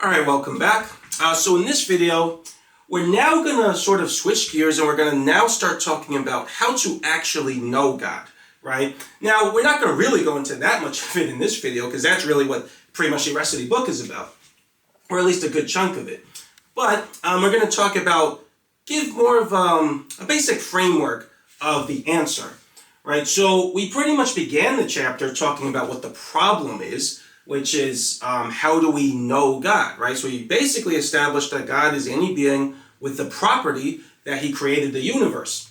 All right, welcome back. So in this video, we're now going to sort of switch gears and we're going to now start talking about how to actually know God, right? Now, we're not going to really go into that much of it in this video because that's really what pretty much the rest of the book is about, or at least a good chunk of it. But we're going to talk about, give more of a basic framework of the answer, right? So we pretty much began the chapter talking about what the problem is, which is how do we know God, right? So we basically established that God is any being with the property that he created the universe.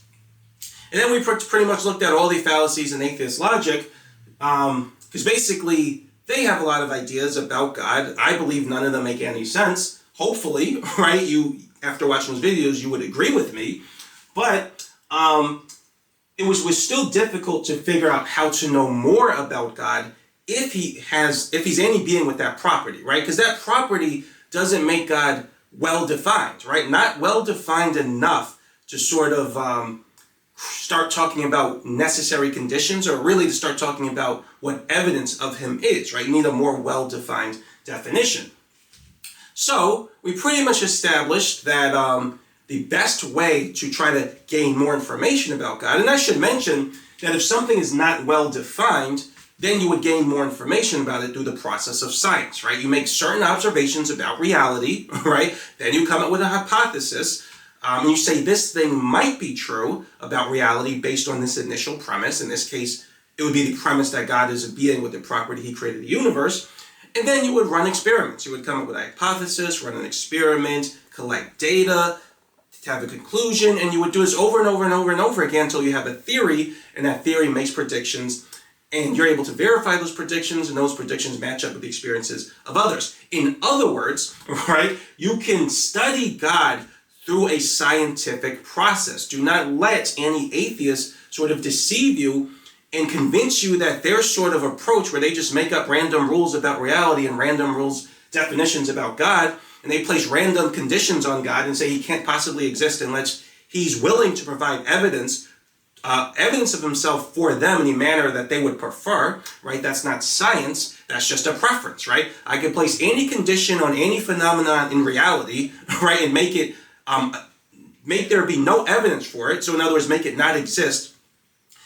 And then we pretty much looked at all the fallacies in atheist logic, because basically they have a lot of ideas about God. I believe none of them make any sense. Hopefully, right, you, after watching those videos, you would agree with me. But it was still difficult to figure out how to know more about God if he's any being with that property, right? Because that property doesn't make God well-defined, right? Not well-defined enough to sort of start talking about necessary conditions, or really to start talking about what evidence of him is, right? You need a more well-defined definition. So we pretty much established that the best way to try to gain more information about God, and I should mention that if something is not well-defined, then you would gain more information about it through the process of science, right? You make certain observations about reality, right? Then you come up with a hypothesis, and you say this thing might be true about reality based on this initial premise. In this case, it would be the premise that God is a being with the property he created the universe. And then you would run experiments. You would come up with a hypothesis, run an experiment, collect data, to have a conclusion, and you would do this over and over and over and over again until you have a theory, and that theory makes predictions, and you're able to verify those predictions, and those predictions match up with the experiences of others. In other words, right, you can study God through a scientific process. Do not let any atheist sort of deceive you and convince you that their sort of approach, where they just make up random rules about reality and random rules, definitions about God, and they place random conditions on God and say he can't possibly exist unless he's willing to provide evidence of himself for them in a manner that they would prefer, right? That's not science, that's just a preference, right? I can place any condition on any phenomenon in reality, right, and make it, make there be no evidence for it. So in other words, make it not exist.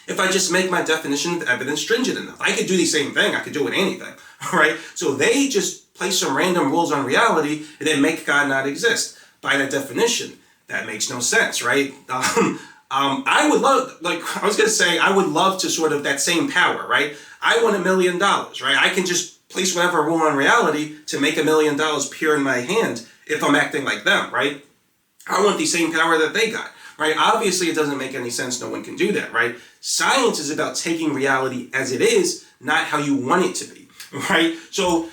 If I just make my definition of evidence stringent enough, I could do the same thing, I could do with anything, right? So they just place some random rules on reality and then make God not exist. By that definition, that makes no sense, right? I would love, I would love to sort of that same power, right? I want $1 million, right? I can just place whatever rule on reality to make $1 million appear in my hand if I'm acting like them, right? I want the same power that they got, right? Obviously, it doesn't make any sense. No one can do that, right? Science is about taking reality as it is, not how you want it to be, right? So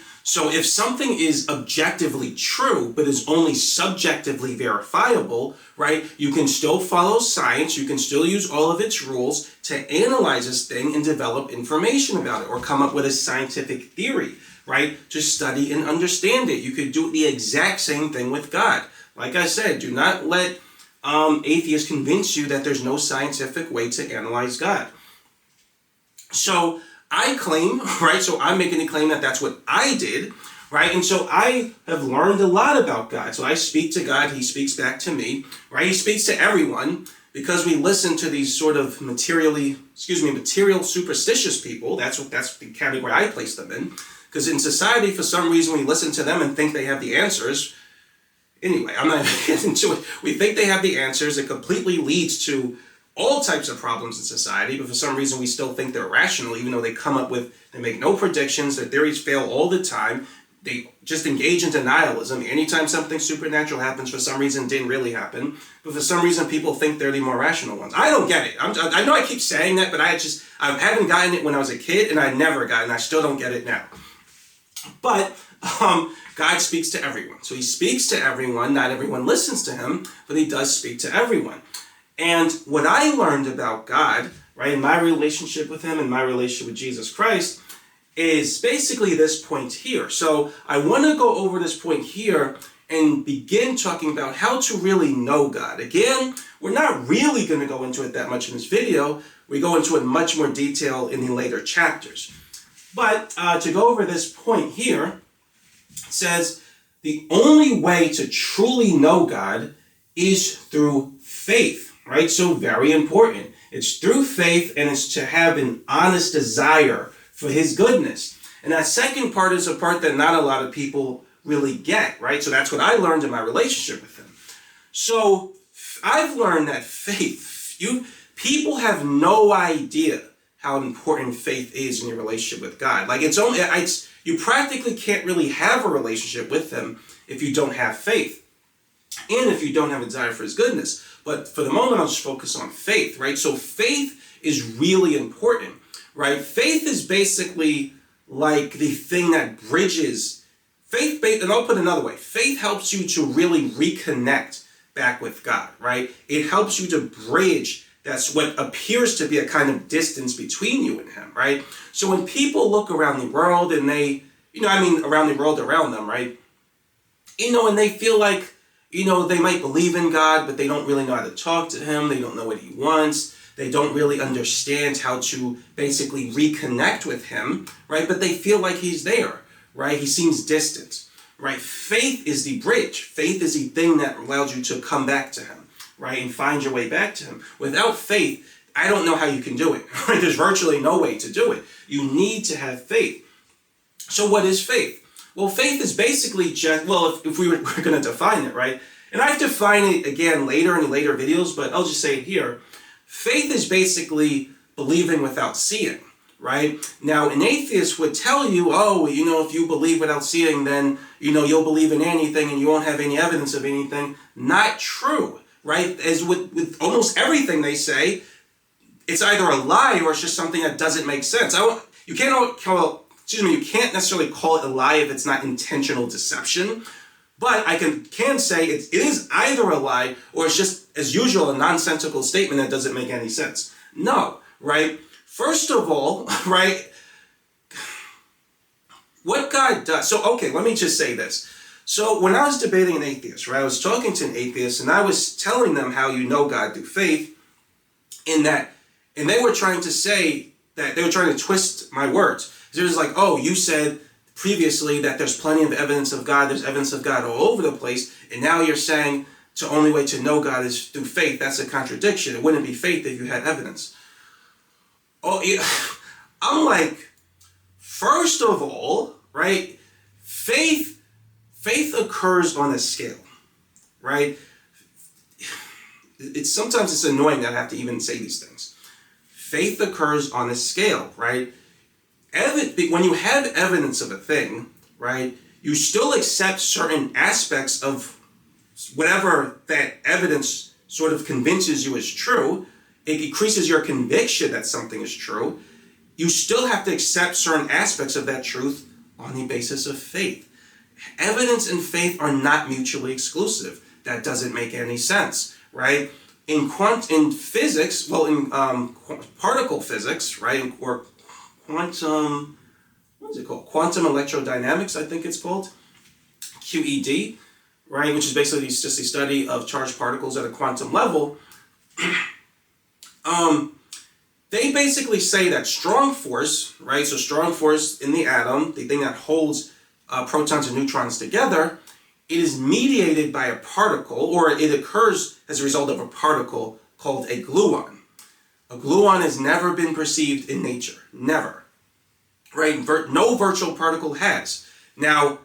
if something is objectively true, but is only subjectively verifiable, right, you can still follow science, you can still use all of its rules to analyze this thing and develop information about it, or come up with a scientific theory, right, to study and understand it. You could do the exact same thing with God. Like I said, do not let atheists convince you that there's no scientific way to analyze God. So I claim, right, so I'm making a claim that that's what I did, right, and so I have learned a lot about God. So I speak to God, he speaks back to me, right, he speaks to everyone, because we listen to these sort of material superstitious people. That's the category I place them in, because in society, for some reason, we listen to them and think they have the answers. Anyway, I'm not even getting into it. We think they have the answers. It completely leads to all types of problems in society, but for some reason we still think they're rational, even though they make no predictions, their theories fail all the time, they just engage in denialism. Anytime something supernatural happens, for some reason it didn't really happen, but for some reason people think they're the more rational ones. I don't get it. I know I keep saying that, but I haven't gotten it when I was a kid, and I never got it, and I still don't get it now. But God speaks to everyone. So he speaks to everyone. Not everyone listens to him, but he does speak to everyone. And what I learned about God, right, in my relationship with him and my relationship with Jesus Christ, is basically this point here. So I want to go over this point here and begin talking about how to really know God. Again, we're not really going to go into it that much in this video. We go into it much more detail in the later chapters. But to go over this point here, it says the only way to truly know God is through faith, right? So very important. It's through faith, and it's to have an honest desire for his goodness. And that second part is a part that not a lot of people really get, right? So that's what I learned in my relationship with him. So I've learned that faith, people have no idea how important faith is in your relationship with God. Like you practically can't really have a relationship with him if you don't have faith and if you don't have a desire for his goodness. But for the moment, I'll just focus on faith, right? So faith is really important, right? Faith is basically like the thing that bridges faith, and I'll put it another way. Faith helps you to really reconnect back with God, right? It helps you to bridge that's what appears to be a kind of distance between you and him, right? So when people look around the world and around the world around them, right? And they feel like, they might believe in God, but they don't really know how to talk to him. They don't know what he wants. They don't really understand how to basically reconnect with him, right? But they feel like he's there, right? He seems distant, right? Faith is the bridge. Faith is the thing that allows you to come back to him, right? And find your way back to him. Without faith, I don't know how you can do it, right? There's virtually no way to do it. You need to have faith. So what is faith? Well, faith is basically just, if we're going to define it, right? And I've defined it again in later videos, but I'll just say it here. Faith is basically believing without seeing, right? Now, an atheist would tell you, if you believe without seeing, then, you'll believe in anything and you won't have any evidence of anything. Not true, right? As with almost everything they say, it's either a lie or it's just something that doesn't make sense. You can't necessarily call it a lie if it's not intentional deception. But I can say it is either a lie or it's just, as usual, a nonsensical statement that doesn't make any sense. No, right? First of all, right, what God does. So, okay, let me just say this. So when I was debating an atheist, right, I was talking to an atheist and I was telling them how you know God through faith, and they were trying to say that, they were trying to twist my words. It was like, you said previously that there's plenty of evidence of God, there's evidence of God all over the place, and now you're saying the only way to know God is through faith. That's a contradiction. It wouldn't be faith if you had evidence. I'm like, first of all, right, faith occurs on a scale, right? Sometimes it's annoying that I have to even say these things. Faith occurs on a scale, right? When you have evidence of a thing, right, you still accept certain aspects of whatever that evidence sort of convinces you is true. It increases your conviction that something is true. You still have to accept certain aspects of that truth on the basis of faith. Evidence and faith are not mutually exclusive. That doesn't make any sense, right? In physics, in particle physics, right, or quantum, quantum electrodynamics, I think it's called, QED, right, which is basically just the study of charged particles at a quantum level. They basically say that strong force, right, so strong force in the atom, the thing that holds protons and neutrons together, it is mediated by a particle, or it occurs as a result of a particle called a gluon. A gluon has never been perceived in nature. Never. Right? No virtual particle has. Now,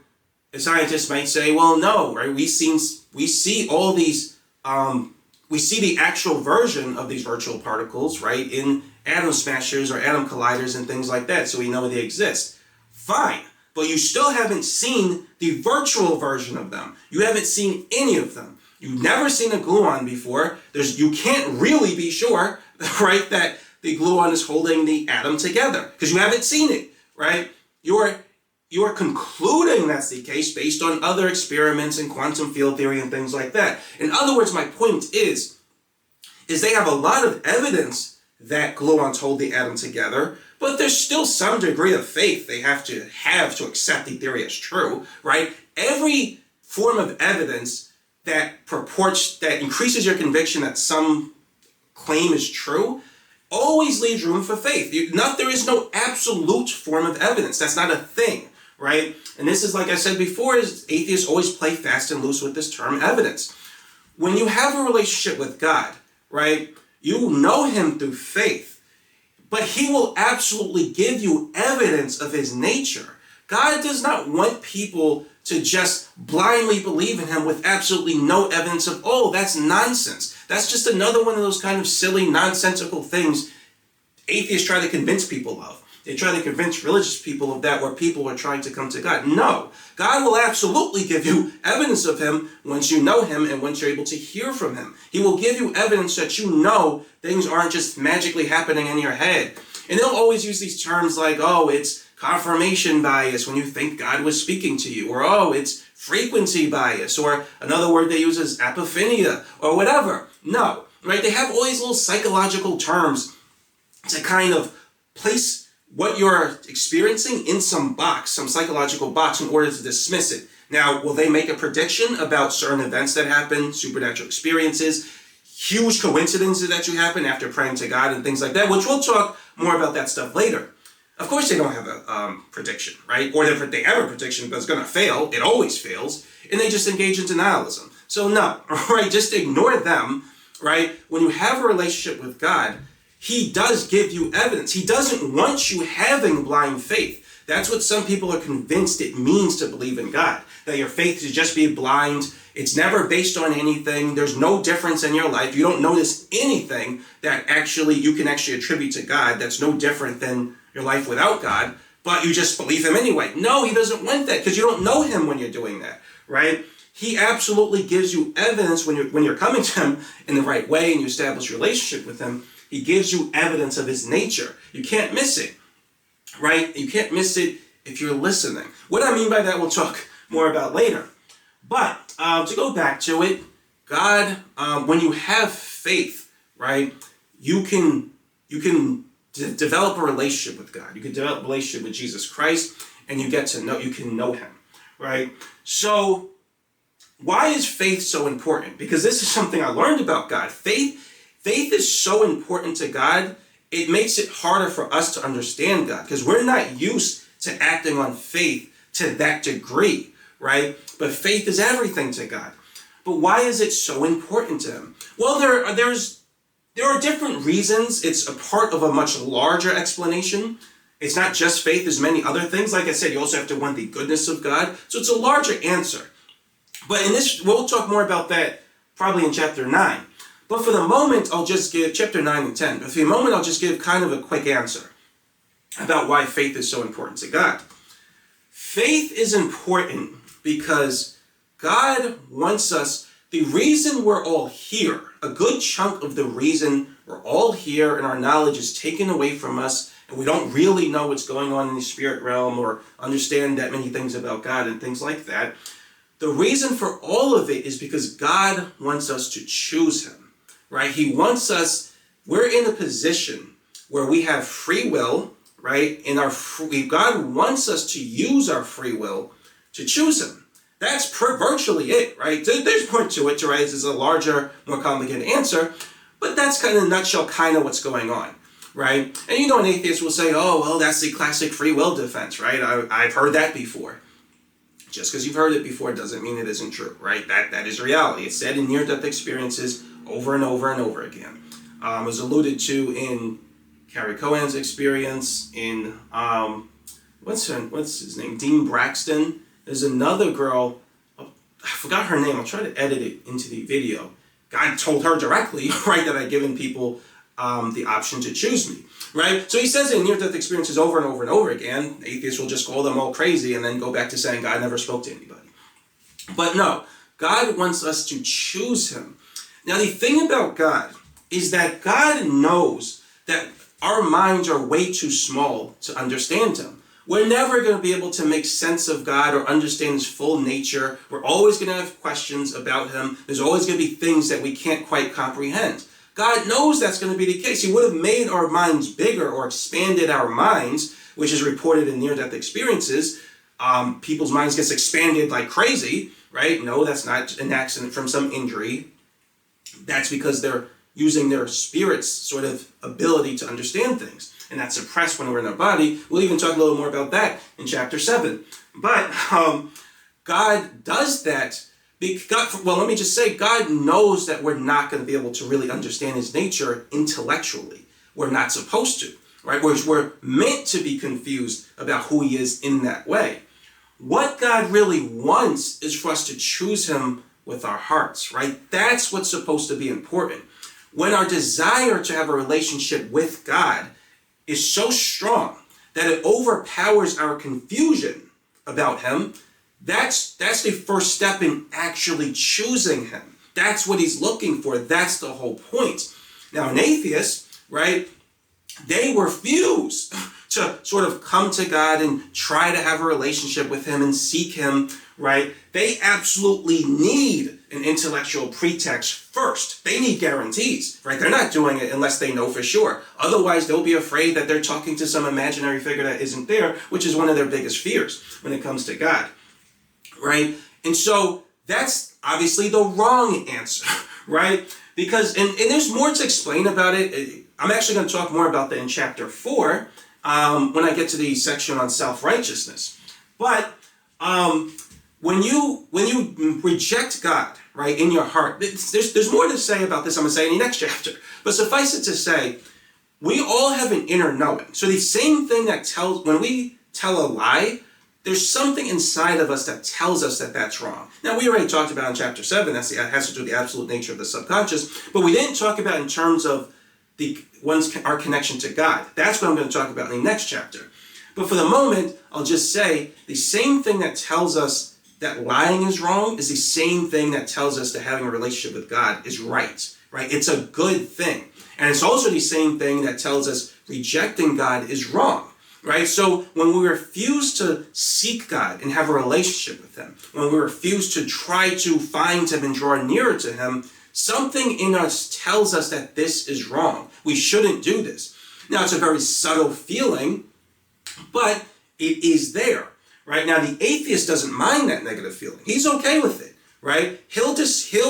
a scientist might say, well, no, right? We see all these, we see the actual version of these virtual particles, right, in atom smashers or atom colliders and things like that, so we know they exist. Fine. But you still haven't seen the virtual version of them. You haven't seen any of them. You've never seen a gluon before. You can't really be sure, right, that the gluon is holding the atom together because you haven't seen it, right? You're concluding that's the case based on other experiments in quantum field theory and things like that. In other words, my point is they have a lot of evidence that gluons hold the atom together, but there's still some degree of faith they have to accept the theory as true, right? Every form of evidence that increases your conviction that some claim is true always leaves room for faith. There is no absolute form of evidence. That's not a thing, right? And this is, like I said before, is atheists always play fast and loose with this term evidence. When you have a relationship with God, right, you know him through faith, but he will absolutely give you evidence of his nature. God does not want people to just blindly believe in him with absolutely no evidence of, oh, that's nonsense. That's just another one of those kind of silly, nonsensical things atheists try to convince people of. They try to convince religious people of that, where people are trying to come to God. No, God will absolutely give you evidence of him once you know him and once you're able to hear from him. He will give you evidence that you know things aren't just magically happening in your head. And they'll always use these terms like, oh, it's confirmation bias when you think God was speaking to you, or oh, it's frequency bias, or another word they use is apophenia, or whatever. No, right? They have all these little psychological terms to kind of place what you're experiencing in some box, some psychological box, in order to dismiss it. Now, will they make a prediction about certain events that happen, supernatural experiences, huge coincidences that you happen after praying to God and things like that, which we'll talk more about that stuff later. Of course they don't have a prediction, right? Or if they have a prediction, but it's going to fail. It always fails. And they just engage in denialism. So no, right? Just ignore them, right? When you have a relationship with God, he does give you evidence. He doesn't want you having blind faith. That's what some people are convinced it means to believe in God. That your faith is just be blind. It's never based on anything. There's no difference in your life. You don't notice anything that you can actually attribute to God that's no different than your life without God, but you just believe him anyway. No, he doesn't want that, because you don't know him when you're doing that, right? He absolutely gives you evidence when you're coming to him in the right way and you establish a relationship with him. He gives you evidence of his nature. You can't miss it, right? You can't miss it if you're listening. What I mean by that, we'll talk more about later. But to go back to it, God, when you have faith, right, you can develop a relationship with God. You can develop a relationship with Jesus Christ, and you can know him, right? So why is faith so important? Because this is something I learned about God. Faith is so important to God, it makes it harder for us to understand God, because we're not used to acting on faith to that degree, right? But faith is everything to God. But why is it so important to him? Well, there are different reasons. It's a part of a much larger explanation. It's not just faith, there's many other things. Like I said, you also have to want the goodness of God. So it's a larger answer. But we'll talk more about that probably in chapter 9. But for the moment, I'll just give chapter 9 and 10. But for the moment, I'll just give kind of a quick answer about why faith is so important to God. Faith is important because God wants us. The reason we're all here, a good chunk of the reason we're all here and our knowledge is taken away from us and we don't really know what's going on in the spirit realm or understand that many things about God and things like that. The reason for all of it is because God wants us to choose him, right? He wants us, we're in a position where we have free will, right? God wants us to use our free will to choose him. That's virtually it, right? There's more to it, right? This is a larger, more complicated answer, but that's kind of in a nutshell kind of what's going on, right? And an atheist will say, oh, well, that's the classic free will defense, right? I've heard that before. Just because you've heard it before doesn't mean it isn't true, right? That is reality. It's said in near-death experiences over and over and over again. It was alluded to in Carrie Cohen's experience, in, what's his name? Dean Braxton. There's another girl, I forgot her name, I'll try to edit it into the video. God told her directly, right, that I'd given people the option to choose me, right? So he says in near-death experiences over and over and over again. Atheists will just call them all crazy and then go back to saying God never spoke to anybody. But no, God wants us to choose him. Now the thing about God is that God knows that our minds are way too small to understand him. We're never going to be able to make sense of God or understand his full nature. We're always going to have questions about him. There's always going to be things that we can't quite comprehend. God knows that's going to be the case. He would have made our minds bigger or expanded our minds, which is reported in near-death experiences. People's minds gets expanded like crazy, right? No, that's not an accident from some injury. That's because they're using their spirit's sort of ability to understand things. And that's suppressed when we're in our body. We'll even talk a little more about that in chapter 7. But God does that. Let me just say, God knows that we're not going to be able to really understand his nature intellectually. We're not supposed to, right? We're meant to be confused about who he is in that way. What God really wants is for us to choose him with our hearts, right? That's what's supposed to be important. When our desire to have a relationship with God is so strong that it overpowers our confusion about him, that's the first step in actually choosing him. That's what he's looking for. That's the whole point. Now, an atheist, right, they refuse to sort of come to God and try to have a relationship with him and seek him, right? They absolutely need an intellectual pretext first. They need guarantees, right? They're not doing it unless they know for sure. Otherwise, they'll be afraid that they're talking to some imaginary figure that isn't there, which is one of their biggest fears when it comes to God, right? And so that's obviously the wrong answer, right? Because, and there's more to explain about it. I'm actually going to talk more about that in chapter 4 when I get to the section on self-righteousness. But when you reject God, right, in your heart, there's more to say about this. I'm going to say in the next chapter. But suffice it to say, we all have an inner knowing. So the same thing that tells, when we tell a lie, there's something inside of us that tells us that that's wrong. Now, we already talked about in chapter 7, that has to do with the absolute nature of the subconscious, but we didn't talk about in terms of our connection to God. That's what I'm going to talk about in the next chapter. But for the moment, I'll just say the same thing that tells us that lying is wrong is the same thing that tells us that having a relationship with God is right? It's a good thing. And it's also the same thing that tells us rejecting God is wrong, right? So when we refuse to seek God and have a relationship with him, when we refuse to try to find him and draw nearer to him, something in us tells us that this is wrong. We shouldn't do this. Now, it's a very subtle feeling, but it is there, right? Now, the atheist doesn't mind that negative feeling. He's okay with it, right? He'll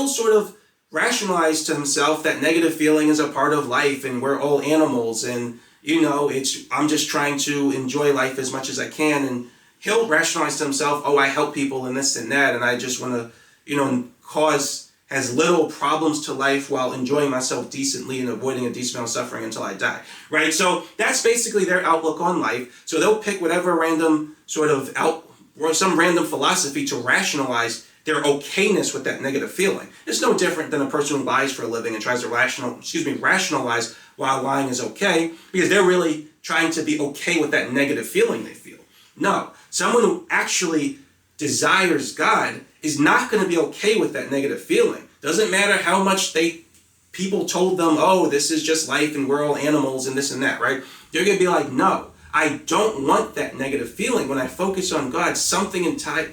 sort of rationalize to himself that negative feeling is a part of life and we're all animals and, I'm just trying to enjoy life as much as I can. And he'll rationalize to himself, I help people and this and that, and I just want to, cause as little problems to life while enjoying myself decently and avoiding a decent amount of suffering until I die, right? So that's basically their outlook on life. So they'll pick whatever random or some random philosophy to rationalize their okayness with that negative feeling. It's no different than a person who lies for a living and tries to rationalize why lying is okay, because they're really trying to be okay with that negative feeling they feel. No, someone who actually desires God is not going to be okay with that negative feeling. Doesn't matter how much people told them, this is just life and we're all animals and this and that, right? They're going to be like, no, I don't want that negative feeling. When I focus on God, something inside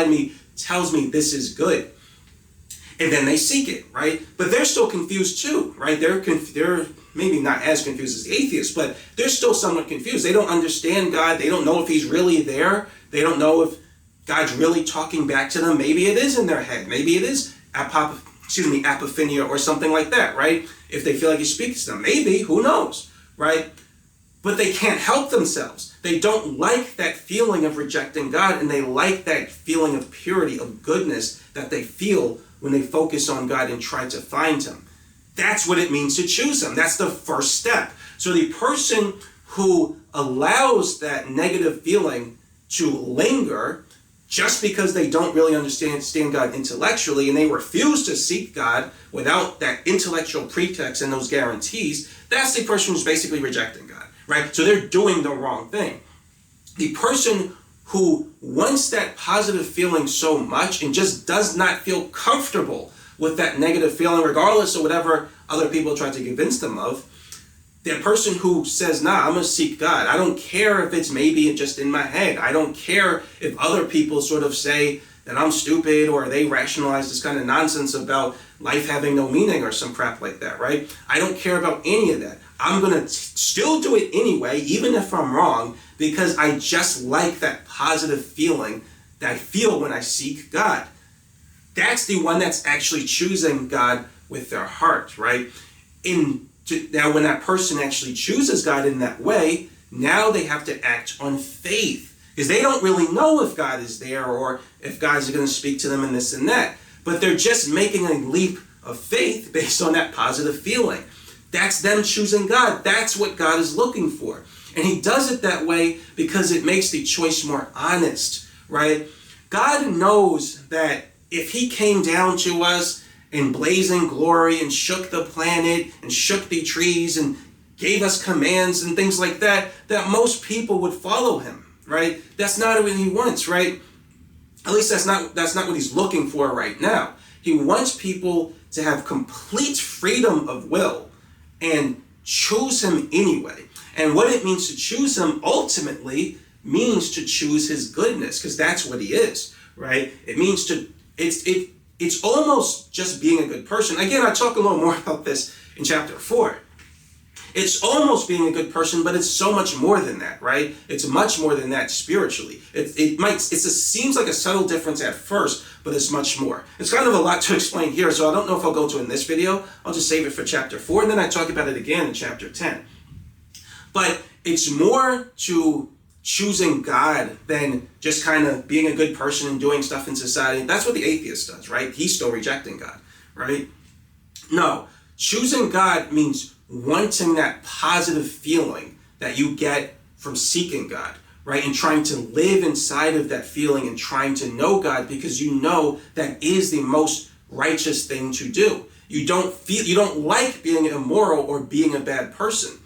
me tells me this is good. And then they seek it, right? But they're still confused too, right? They're maybe not as confused as the atheists, but they're still somewhat confused. They don't understand God. They don't know if he's really there. They don't know if God's really talking back to them. Maybe it is in their head. Maybe it is apophenia or something like that, right? If they feel like he speaks to them. Maybe, who knows, right? But they can't help themselves. They don't like that feeling of rejecting God, and they like that feeling of purity, of goodness that they feel when they focus on God and try to find him. That's what it means to choose him. That's the first step. So the person who allows that negative feeling to linger just because they don't really understand God intellectually and they refuse to seek God without that intellectual pretext and those guarantees, that's the person who's basically rejecting God, right? So they're doing the wrong thing. The person who wants that positive feeling so much and just does not feel comfortable with that negative feeling, regardless of whatever other people try to convince them of, that person who says, I'm going to seek God. I don't care if it's maybe just in my head. I don't care if other people sort of say that I'm stupid or they rationalize this kind of nonsense about life having no meaning or some crap like that, right? I don't care about any of that. I'm going to still do it anyway, even if I'm wrong, because I just like that positive feeling that I feel when I seek God. That's the one that's actually choosing God with their heart, right? Now, when that person actually chooses God in that way, now they have to act on faith, because they don't really know if God is there or if God's going to speak to them and this and that. But they're just making a leap of faith based on that positive feeling. That's them choosing God. That's what God is looking for. And he does it that way because it makes the choice more honest, right? God knows that if he came down to us in blazing glory and shook the planet and shook the trees and gave us commands and things like that, that most people would follow him, right? That's not what he wants, right? At least that's not what he's looking for right now. He wants people to have complete freedom of will and choose him anyway. And what it means to choose him ultimately means to choose his goodness, because that's what he is, right? It means it's almost just being a good person. Again, I talk a little more about this in chapter 4. It's almost being a good person, but it's so much more than that, right? It's much more than that spiritually. It seems like a subtle difference at first, but it's much more. It's kind of a lot to explain here, so I don't know if I'll go to it in this video. I'll just save it for chapter 4, and then I talk about it again in chapter 10. But it's more to choosing God than just kind of being a good person and doing stuff in society. That's what the atheist does, right? He's still rejecting God, right? No, choosing God means wanting that positive feeling that you get from seeking God, right? And trying to live inside of that feeling and trying to know God, because you know that is the most righteous thing to do. You don't like being immoral or being a bad person,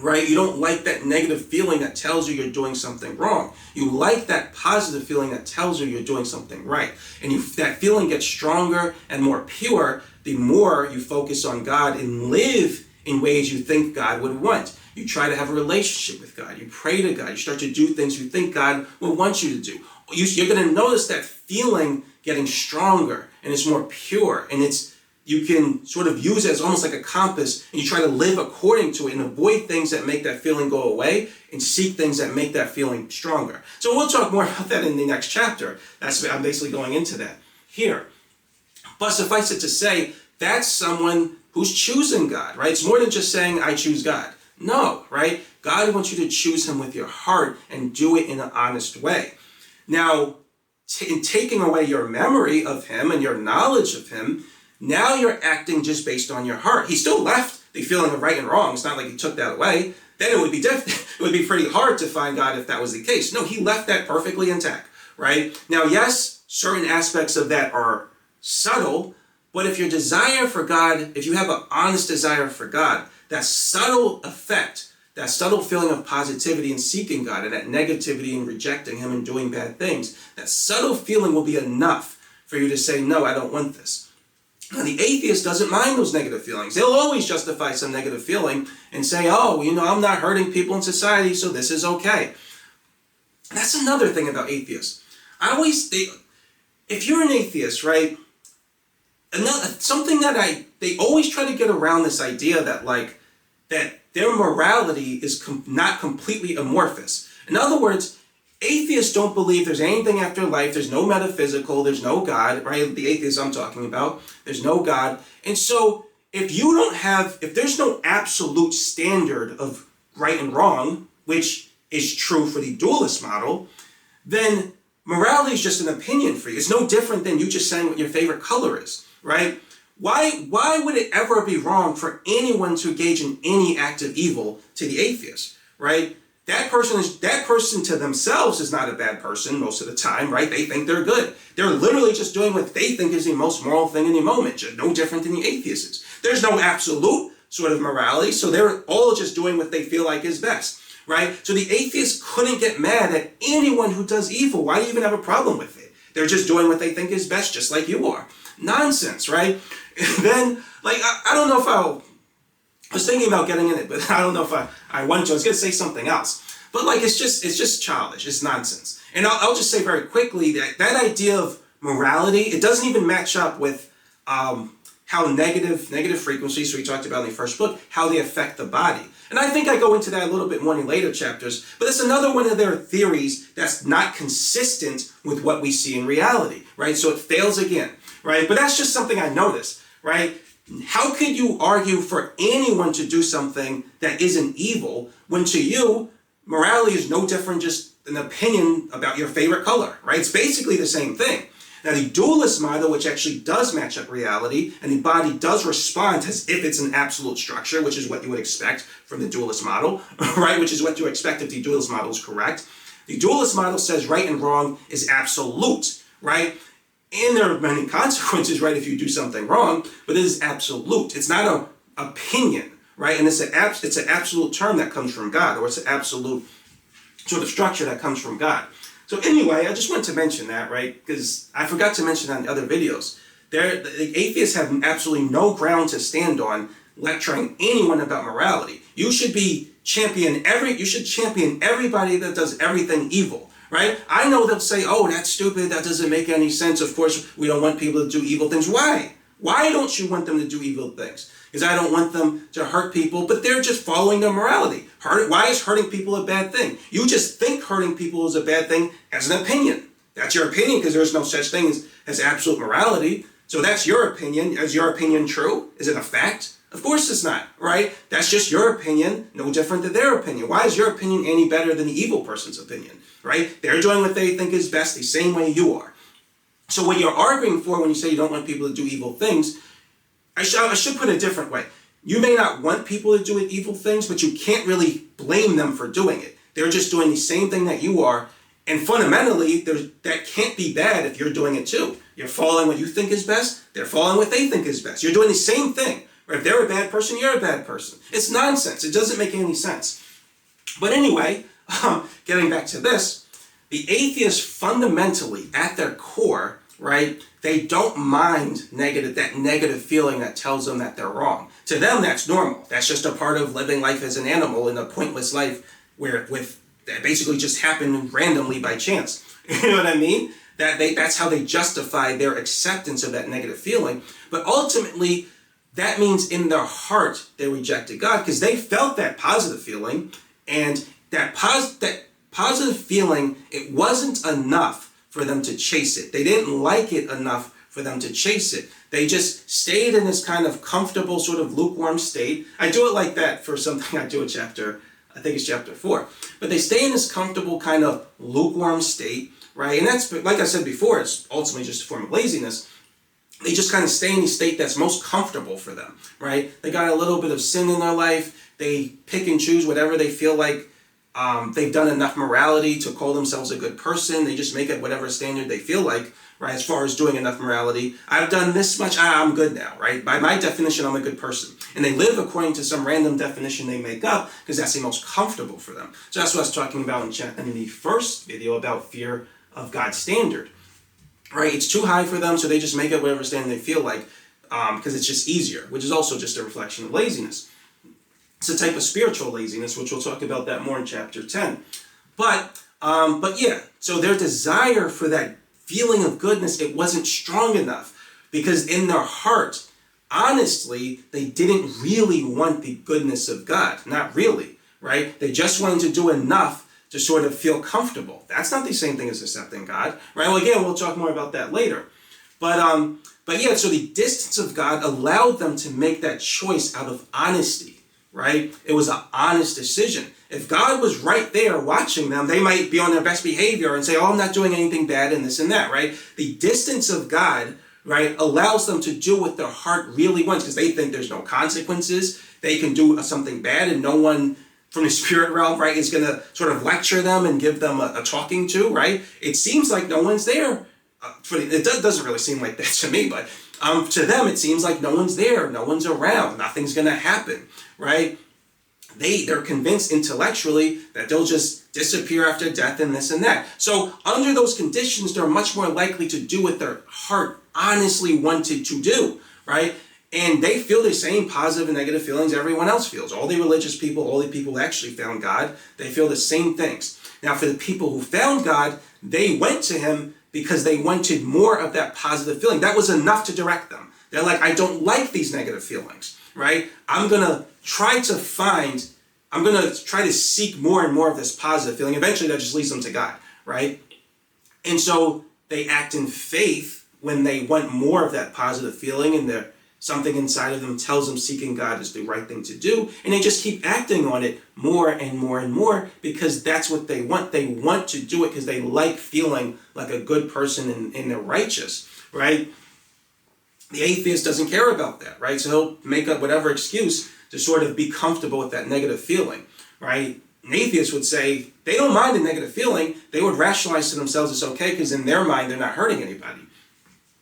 right? You don't like that negative feeling that tells you you're doing something wrong. You like that positive feeling that tells you you're doing something right. And that feeling gets stronger and more pure the more you focus on God and live in ways you think God would want. You try to have a relationship with God. You pray to God. You start to do things you think God will want you to do. You're going to notice that feeling getting stronger, and it's more pure, and you can sort of use it as almost like a compass, and you try to live according to it and avoid things that make that feeling go away and seek things that make that feeling stronger. So we'll talk more about that in the next chapter. I'm basically going into that here. But suffice it to say, that's someone who's choosing God, right? It's more than just saying, I choose God. No, right? God wants you to choose him with your heart and do it in an honest way. Now, in taking away your memory of him and your knowledge of him, now you're acting just based on your heart. He still left the feeling of right and wrong. It's not like he took that away. Then it would be different. It would be pretty hard to find God if that was the case. No, he left that perfectly intact, right? Now, yes, certain aspects of that are subtle, but if your desire for God, if you have an honest desire for God, that subtle effect, that subtle feeling of positivity in seeking God and that negativity in rejecting him and doing bad things, that subtle feeling will be enough for you to say, no, I don't want this. Now, the atheist doesn't mind those negative feelings. They'll always justify some negative feeling and say, oh, I'm not hurting people in society, so this is okay. That's another thing about atheists. If you're an atheist, right, something that they always try to get around this idea that their morality is not completely amorphous. In other words, atheists don't believe there's anything after life. There's no metaphysical. There's no God, right? The atheists I'm talking about. There's no God. And so if there's no absolute standard of right and wrong, which is true for the dualist model, then morality is just an opinion for you. It's no different than you just saying what your favorite color is, right? Why would it ever be wrong for anyone to engage in any act of evil to the atheist, right? That person to themselves is not a bad person most of the time, right? They think they're good. They're literally just doing what they think is the most moral thing in the moment, just no different than the atheist is. There's no absolute sort of morality, so they're all just doing what they feel like is best, right? So the atheist couldn't get mad at anyone who does evil. Why do you even have a problem with it? They're just doing what they think is best, just like you are. Nonsense, right? Then, I don't know if I was thinking about getting in it, but I don't know if I want to. I was going to say something else. But it's just childish. It's nonsense. And I'll just say very quickly that idea of morality, it doesn't even match up with how negative frequencies, so we talked about in the first book, how they affect the body. And I think I go into that a little bit more in later chapters, but it's another one of their theories that's not consistent with what we see in reality, right? So it fails again, right? But that's just something I noticed, right? right? How could you argue for anyone to do something that isn't evil when to you, morality is no different just an opinion about your favorite color, right? It's basically the same thing. Now, the dualist model, which actually does match up reality, and the body does respond as if it's an absolute structure, which is what you would expect from the dualist model, right? Which is what you expect if the dualist model is correct. The dualist model says right and wrong is absolute, right? And there are many consequences, right, if you do something wrong, but it is absolute. It's not an opinion, right? And it's an absolute term that comes from God, or it's an absolute sort of structure that comes from God. So anyway, I just wanted to mention that, right? Because I forgot to mention that in other videos. The atheists have absolutely no ground to stand on lecturing anyone about morality. You should champion everybody that does everything evil, right? I know they'll say, oh, that's stupid, that doesn't make any sense. Of course, we don't want people to do evil things. Why? Why don't you want them to do evil things? Because I don't want them to hurt people, but they're just following their morality. Why is hurting people a bad thing? You just think hurting people is a bad thing as an opinion. That's your opinion because there's no such thing as absolute morality. So that's your opinion. Is your opinion true? Is it a fact? Of course it's not, right? That's just your opinion, no different than their opinion. Why is your opinion any better than the evil person's opinion, right? They're doing what they think is best the same way you are. So what you're arguing for when you say you don't want people to do evil things, I should put it a different way. You may not want people to do evil things, but you can't really blame them for doing it. They're just doing the same thing that you are. And fundamentally, that can't be bad if you're doing it too. You're following what you think is best. They're following what they think is best. You're doing the same thing. Or if they're a bad person, you're a bad person. It's nonsense. It doesn't make any sense. But anyway, getting back to this, the atheists fundamentally, at their core, right, they don't mind that negative feeling that tells them that they're wrong. To them, that's normal. That's just a part of living life as an animal in a pointless life that basically just happened randomly by chance. You know what I mean? That's how they justify their acceptance of that negative feeling. But ultimately, that means in their heart they rejected God because they felt that positive feeling, and that positive feeling, it wasn't enough for them to chase it. They didn't like it enough for them to chase it. They just stayed in this kind of comfortable sort of lukewarm state. I do it like that for something I do in I think it's chapter 4. But they stay in this comfortable kind of lukewarm state, right? And that's, like I said before, it's ultimately just a form of laziness. They just kind of stay in the state that's most comfortable for them, right? They got a little bit of sin in their life. They pick and choose whatever they feel like. They've done enough morality to call themselves a good person. They just make it whatever standard they feel like, right? As far as doing enough morality. I've done this much, I'm good now, right? By my definition, I'm a good person. And they live according to some random definition they make up because that's the most comfortable for them. So that's what I was talking about in the first video about fear of God's standard, right? It's too high for them, so they just make it whatever standard they feel like because it's just easier, which is also just a reflection of laziness. It's a type of spiritual laziness, which we'll talk about that more in chapter 10. But yeah, so their desire for that feeling of goodness, it wasn't strong enough because in their heart, honestly, they didn't really want the goodness of God. Not really, right? They just wanted to do enough to sort of feel comfortable. That's not the same thing as accepting God, right? Well, again, we'll talk more about that later. But yeah, so the distance of God allowed them to make that choice out of honesty. Right? It was an honest decision. If God was right there watching them, they might be on their best behavior and say, oh, I'm not doing anything bad and this and that, right? The distance of God, right, allows them to do what their heart really wants because they think there's no consequences. They can do something bad and no one from the spirit realm, right, is going to sort of lecture them and give them a talking to, right? It seems like no one's there. It doesn't really seem like that to me, but to them, it seems like no one's there, no one's around, nothing's going to happen, right? They're convinced intellectually that they'll just disappear after death and this and that. So under those conditions, they're much more likely to do what their heart honestly wanted to do, right? And they feel the same positive and negative feelings everyone else feels. All the religious people, all the people who actually found God, they feel the same things. Now, for the people who found God, they went to him because they wanted more of that positive feeling. That was enough to direct them. They're like, I don't like these negative feelings, right? I'm going to try to seek more and more of this positive feeling. Eventually, that just leads them to God, right? And so they act in faith when they want more of that positive feeling, and something inside of them tells them seeking God is the right thing to do, and they just keep acting on it more and more and more because that's what they want. They want to do it because they like feeling like a good person and they're righteous, right? The atheist doesn't care about that, right? So he'll make up whatever excuse to sort of be comfortable with that negative feeling, right? An atheist would say they don't mind a negative feeling. They would rationalize to themselves it's okay because in their mind they're not hurting anybody.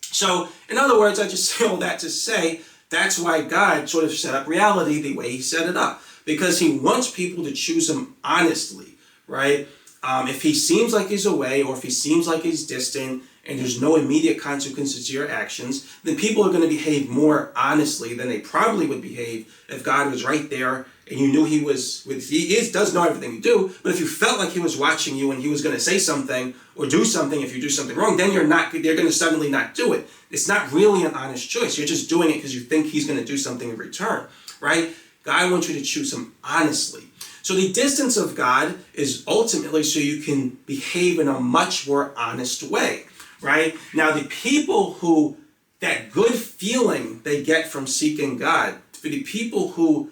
So, in other words, I just say all that to say that's why God sort of set up reality the way he set it up. Because he wants people to choose him honestly, right? If he seems like he's away or if he seems like he's distant and there's no immediate consequences to your actions, then people are going to behave more honestly than they probably would behave if God was right there and you knew he does know everything you do, but if you felt like he was watching you and he was going to say something or do something if you do something wrong, then they're going to suddenly not do it. It's not really an honest choice. You're just doing it because you think he's going to do something in return, right? God wants you to choose him honestly. So the distance of God is ultimately so you can behave in a much more honest way, right? Now, the people who, that good feeling they get from seeking God, for the people who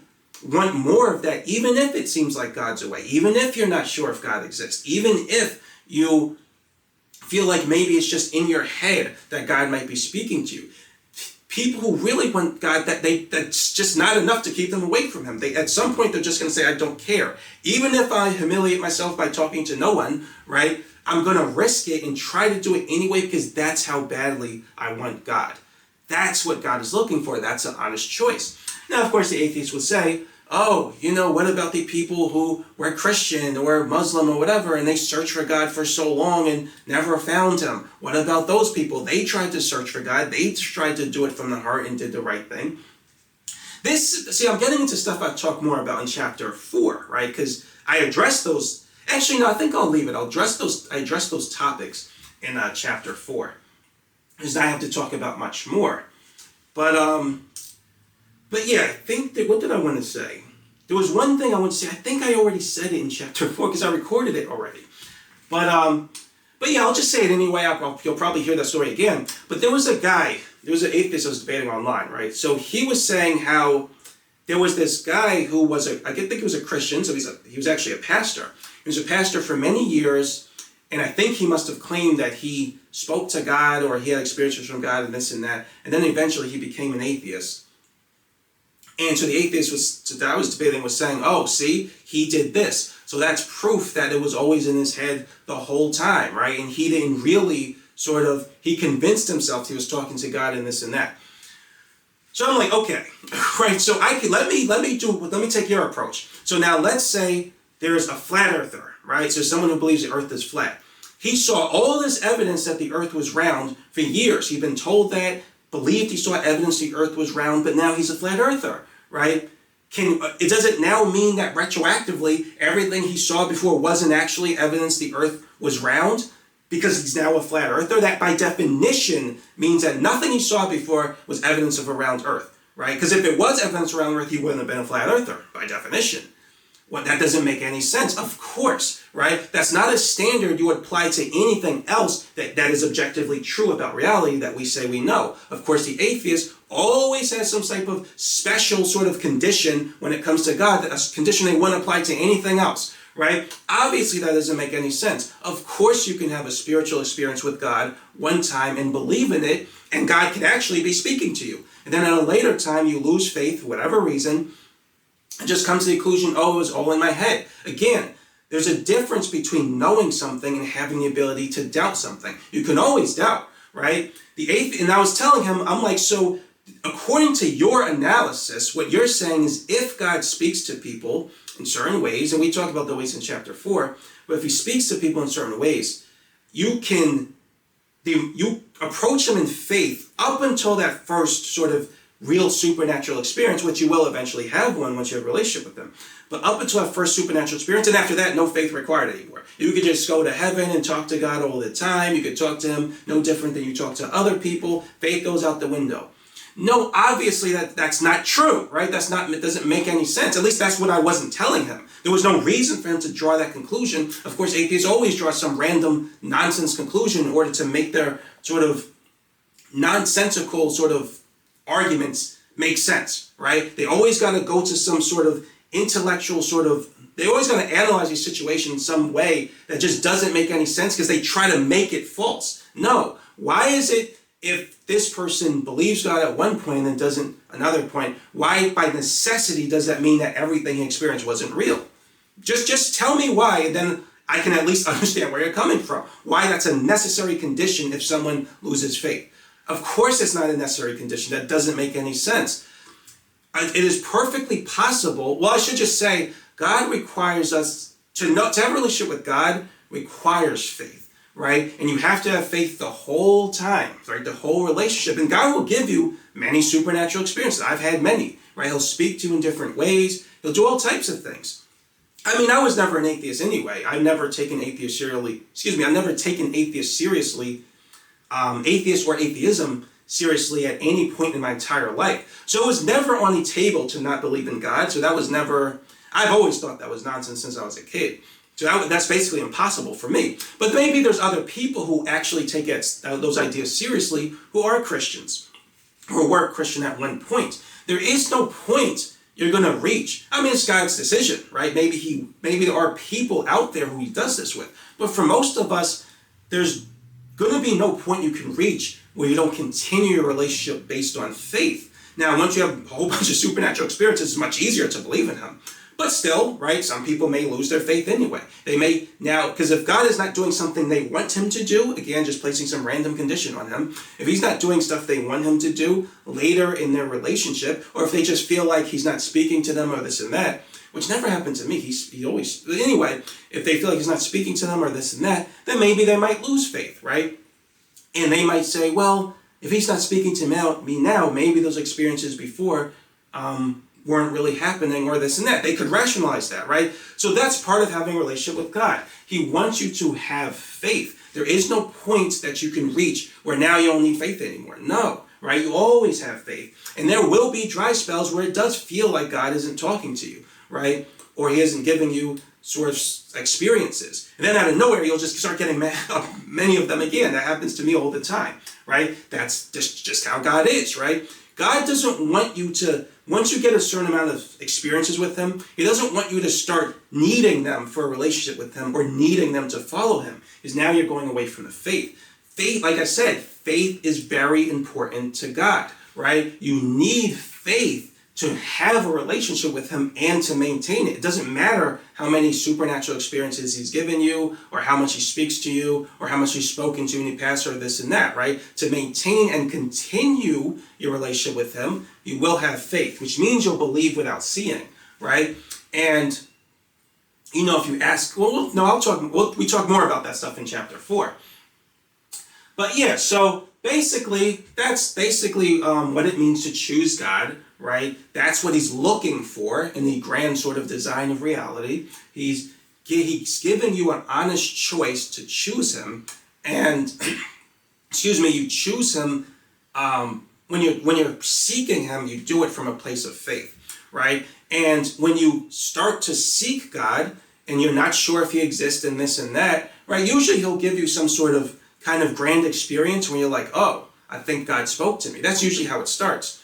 want more of that, even if it seems like God's away, even if you're not sure if God exists, even if you feel like maybe it's just in your head that God might be speaking to you. People who really want God, that's just not enough to keep them away from him. At some point, they're just going to say, I don't care. Even if I humiliate myself by talking to no one, right, I'm going to risk it and try to do it anyway because that's how badly I want God. That's what God is looking for. That's an honest choice. Now, of course, the atheist would say, oh, what about the people who were Christian or Muslim or whatever, and they searched for God for so long and never found him? What about those people? They tried to search for God. They tried to do it from the heart and did the right thing. I'm getting into stuff I'll talk more about in chapter 4, right? Because I address those. Actually, no, I think I'll leave it. I address those topics in chapter 4. Because I have to talk about much more. But yeah, I think what did I want to say? There was one thing I want to say. I think I already said it in chapter 4 because I recorded it already. But yeah, I'll just say it anyway. You'll probably hear that story again. But there was an atheist I was debating online, right? So he was saying how there was this guy who was I think he was a Christian, so he was actually a pastor. He was a pastor for many years, and I think he must have claimed that he spoke to God or he had experiences from God and this and that, and then eventually he became an atheist. And so the atheist that I was debating was saying, oh, see, he did this. So that's proof that it was always in his head the whole time, right? And he didn't really he convinced himself he was talking to God and this and that. So I'm like, okay, right, so let me take your approach. So now let's say there's a flat earther, right? So someone who believes the earth is flat. He saw all this evidence that the earth was round for years. He'd been told that, believed he saw evidence the earth was round, but now he's a flat earther, right? Does it now mean that retroactively everything he saw before wasn't actually evidence the earth was round? Because he's now a flat earther? That by definition means that nothing he saw before was evidence of a round earth, right? Because if it was evidence of a round earth, he wouldn't have been a flat earther by definition. Well, that doesn't make any sense, of course, right? That's not a standard you would apply to anything else that is objectively true about reality that we say we know. Of course, the atheist always has some type of special sort of condition when it comes to God, a condition they wouldn't apply to anything else, right? Obviously, that doesn't make any sense. Of course, you can have a spiritual experience with God one time and believe in it, and God can actually be speaking to you. And then at a later time, you lose faith for whatever reason, and just come to the conclusion, oh, it was all in my head. Again, there's a difference between knowing something and having the ability to doubt something. You can always doubt, right? And I was telling him, I'm like, so according to your analysis, what you're saying is if God speaks to people in certain ways, and we talk about the ways in chapter 4, but if he speaks to people in certain ways, you approach him in faith up until that first sort of real supernatural experience, which you will eventually have one once you have a relationship with him. But up until that first supernatural experience, and after that, no faith required anymore. You could just go to heaven and talk to God all the time. You could talk to him no different than you talk to other people. Faith goes out the window. No, obviously that's not true, right? It doesn't make any sense. At least that's what I wasn't telling him. There was no reason for him to draw that conclusion. Of course, atheists always draw some random nonsense conclusion in order to make their sort of nonsensical sort of arguments make sense, right? They always got to go to some sort of intellectual they always got to analyze the situation in some way that just doesn't make any sense because they try to make it false. No. Why is it if this person believes God at one point and then doesn't another point, why by necessity does that mean that everything he experienced wasn't real? Just tell me why, and then I can at least understand where you're coming from. Why that's a necessary condition if someone loses faith. Of course it's not a necessary condition. That doesn't make any sense. It is perfectly possible. Well, I should just say, God requires us to have a relationship with God requires faith, right? And you have to have faith the whole time, right? The whole relationship. And God will give you many supernatural experiences. I've had many, right? He'll speak to you in different ways. He'll do all types of things. I mean, I was never an atheist anyway. I've never taken atheist seriously, atheist or atheism seriously at any point in my entire life. So it was never on the table to not believe in God. So that was never, I've always thought that was nonsense since I was a kid. So that's basically impossible for me. But maybe there's other people who actually take those ideas seriously who are Christians, or were Christian at one point. There is no point you're going to reach. I mean, it's God's decision, right? Maybe there are people out there who he does this with. But for most of us, there's going to be no point you can reach where you don't continue your relationship based on faith. Now, once you have a whole bunch of supernatural experiences, it's much easier to believe in him. But still, right, some people may lose their faith anyway. They may now, because if God is not doing something they want him to do, again, just placing some random condition on him, if he's not doing stuff they want him to do later in their relationship, or if they just feel like he's not speaking to them or this and that, which never happened to me, he always, anyway, if they feel like he's not speaking to them or this and that, then maybe they might lose faith, right? And they might say, well, if he's not speaking to me now, maybe those experiences before weren't really happening or this and that. They could rationalize that, right? So that's part of having a relationship with God. He wants you to have faith. There is no point that you can reach where now you don't need faith anymore. No, right? You always have faith. And there will be dry spells where it does feel like God isn't talking to you, right? Or he isn't giving you sort of experiences. And then out of nowhere, you'll just start getting many of them again. That happens to me all the time, right? That's just how God is, right? God doesn't want you to, once you get a certain amount of experiences with him, he doesn't want you to start needing them for a relationship with him or needing them to follow him, because now you're going away from the faith. Faith, like I said, faith is very important to God, right? You need faith to have a relationship with him and to maintain it. It doesn't matter how many supernatural experiences he's given you, or how much he speaks to you, or how much he's spoken to you in the past, or this and that, right? To maintain and continue your relationship with him, you will have faith, which means you'll believe without seeing, right? And, you know, if you ask, we talk more about that stuff in chapter 4. But yeah, so basically, that's basically what it means to choose God, right? That's what he's looking for in the grand sort of design of reality. He's given you an honest choice to choose him, and you choose him when you're seeking him. You do it from a place of faith, right? And when you start to seek God and you're not sure if he exists and this and that, right? Usually he'll give you some sort of kind of grand experience when you're like, oh, I think God spoke to me. That's usually how it starts,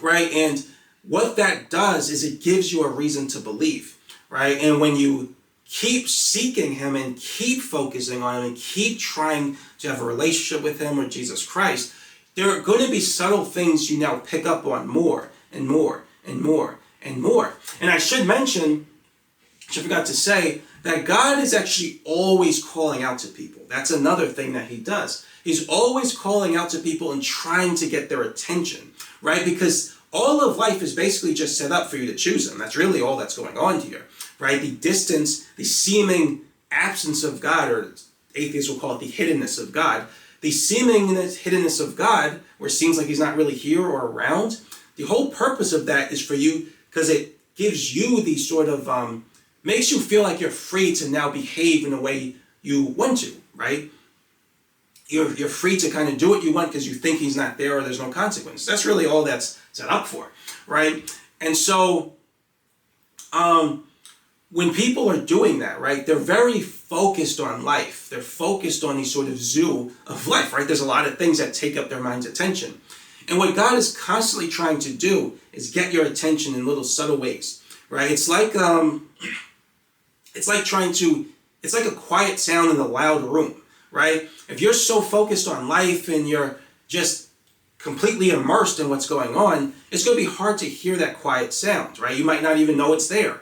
right? And what that does is it gives you a reason to believe, right? And when you keep seeking him and keep focusing on him and keep trying to have a relationship with him or Jesus Christ, there are going to be subtle things you now pick up on more and more and more and more. And I should mention, which I forgot to say, that God is actually always calling out to people. That's another thing that he does. He's always calling out to people and trying to get their attention, right? Because all of life is basically just set up for you to choose him. That's really all that's going on here, right? The distance, the seeming absence of God, or atheists will call it the hiddenness of God, the seeming hiddenness of God, where it seems like he's not really here or around, the whole purpose of that is for you, because it gives you the sort of, makes you feel like you're free to now behave in a way you want to, right? You're free to kind of do what you want because you think he's not there or there's no consequence. That's really all that's set up for, right? And so when people are doing that, right, they're very focused on life. They're focused on the sort of zoo of life, right? There's a lot of things that take up their mind's attention. And what God is constantly trying to do is get your attention in little subtle ways, right? It's like a quiet sound in a loud room, right? If you're so focused on life and you're just completely immersed in what's going on, it's going to be hard to hear that quiet sound, right? You might not even know it's there.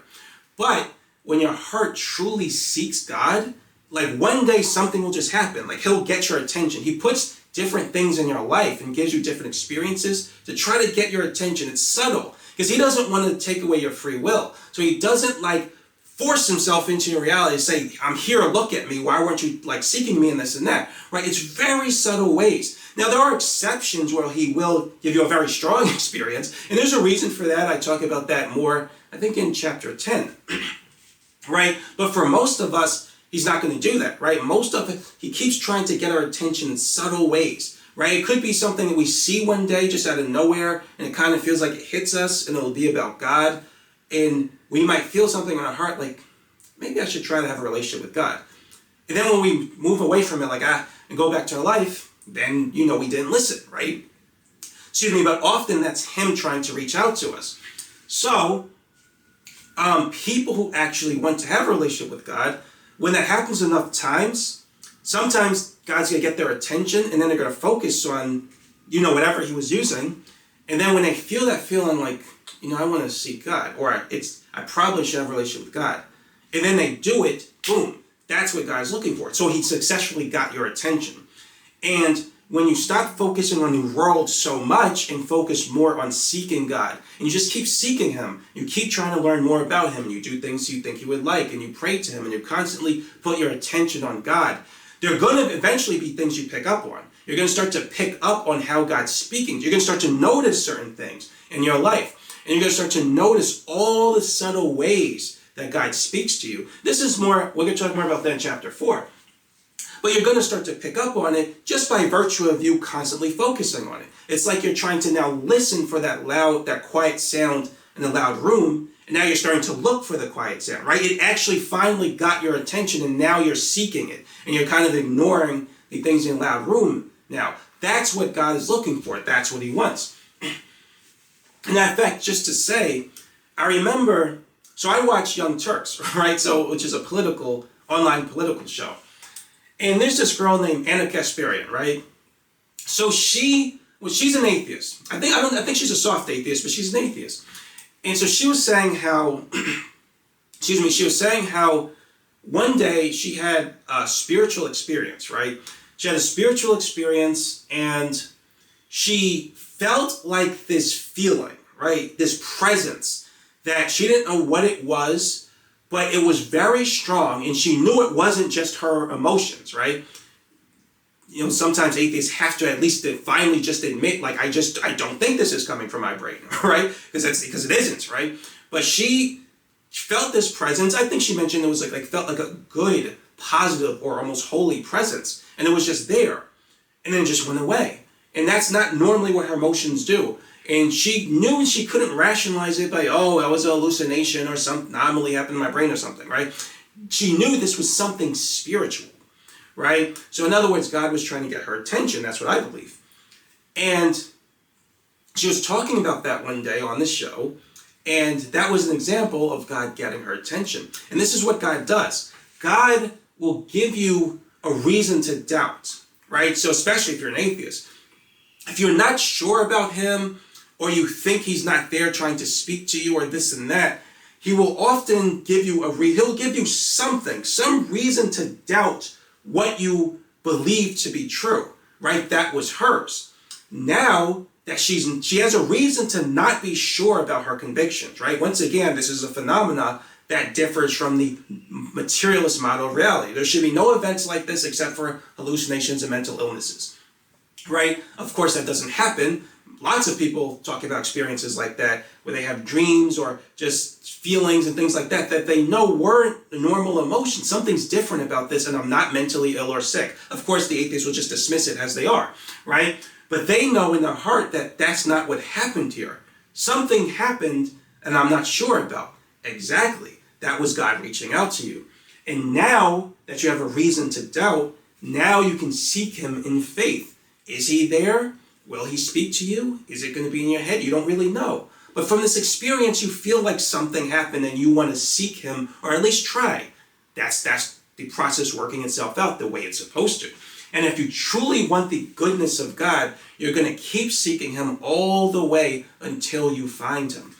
But when your heart truly seeks God, like one day something will just happen. Like he'll get your attention. He puts different things in your life and gives you different experiences to try to get your attention. It's subtle because he doesn't want to take away your free will. So he doesn't like force himself into your reality and say, I'm here, look at me. Why weren't you like seeking me in this and that, right? It's very subtle ways. Now, there are exceptions where he will give you a very strong experience. And there's a reason for that. I talk about that more, I think, in chapter 10, right? But for most of us, he's not going to do that, right? Most of it, he keeps trying to get our attention in subtle ways, right? It could be something that we see one day just out of nowhere, and it kind of feels like it hits us, and it'll be about God. And we might feel something in our heart like, maybe I should try to have a relationship with God. And then when we move away from it, like, and go back to our life, then we didn't listen, right? Excuse me, but often that's him trying to reach out to us. So, people who actually want to have a relationship with God, when that happens enough times, sometimes God's going to get their attention and then they're going to focus on, whatever he was using. And then when they feel that feeling like, I want to seek God, or I probably should have a relationship with God. And then they do it, boom, that's what God's looking for. So he successfully got your attention. And when you stop focusing on the world so much and focus more on seeking God, and you just keep seeking him, you keep trying to learn more about him, and you do things you think he would like, and you pray to him, and you constantly put your attention on God, there are going to eventually be things you pick up on. You're going to start to pick up on how God's speaking. You're going to start to notice certain things in your life. And you're going to start to notice all the subtle ways that God speaks to you. This is more, we're going to talk more about that in chapter 4. But you're going to start to pick up on it just by virtue of you constantly focusing on it. It's like you're trying to now listen for that quiet sound in a loud room, and now you're starting to look for the quiet sound, right? It actually finally got your attention, and now you're seeking it, and you're kind of ignoring the things in a loud room now. That's what God is looking for. That's what he wants. And in fact, just to say, I remember, so I watch Young Turks, right? Which is a online political show. And there's this girl named Anna Kasparian, right? So she's an atheist. I think she's a soft atheist, but she's an atheist. And so she was saying how, she was saying how one day she had a spiritual experience, right? She had a spiritual experience and she felt like this feeling, right? This presence that she didn't know what it was, but it was very strong, and she knew it wasn't just her emotions, right? Sometimes atheists have to at least finally just admit, like, I don't think this is coming from my brain, right? Because it isn't, right? But she felt this presence. I think she mentioned it was felt like a good, positive, or almost holy presence, and it was just there, and then it just went away. And that's not normally what her emotions do. And she knew she couldn't rationalize it by, that was a hallucination or some anomaly happened in my brain or something, right? She knew this was something spiritual, right? So in other words, God was trying to get her attention. That's what I believe. And she was talking about that one day on this show, and that was an example of God getting her attention. And this is what God does. God will give you a reason to doubt, right? So especially if you're an atheist. If you're not sure about him, or you think he's not there trying to speak to you or this and that, he will often give you he'll give you something, some reason to doubt what you believe to be true, right? That was hers. Now that she has a reason to not be sure about her convictions, right? Once again, this is a phenomena that differs from the materialist model of reality. There should be no events like this except for hallucinations and mental illnesses, right? Of course, that doesn't happen. Lots of people talk about experiences like that, where they have dreams or just feelings and things like that they know weren't normal emotions. Something's different about this, and I'm not mentally ill or sick. Of course, the atheists will just dismiss it as they are, right? But they know in their heart that that's not what happened here. Something happened, and I'm not sure about. Exactly. That was God reaching out to you. And now that you have a reason to doubt, now you can seek him in faith. Is he there? Will he speak to you? Is it going to be in your head? You don't really know. But from this experience, you feel like something happened and you want to seek him, or at least try. That's the process working itself out the way it's supposed to. And if you truly want the goodness of God, you're going to keep seeking him all the way until you find him,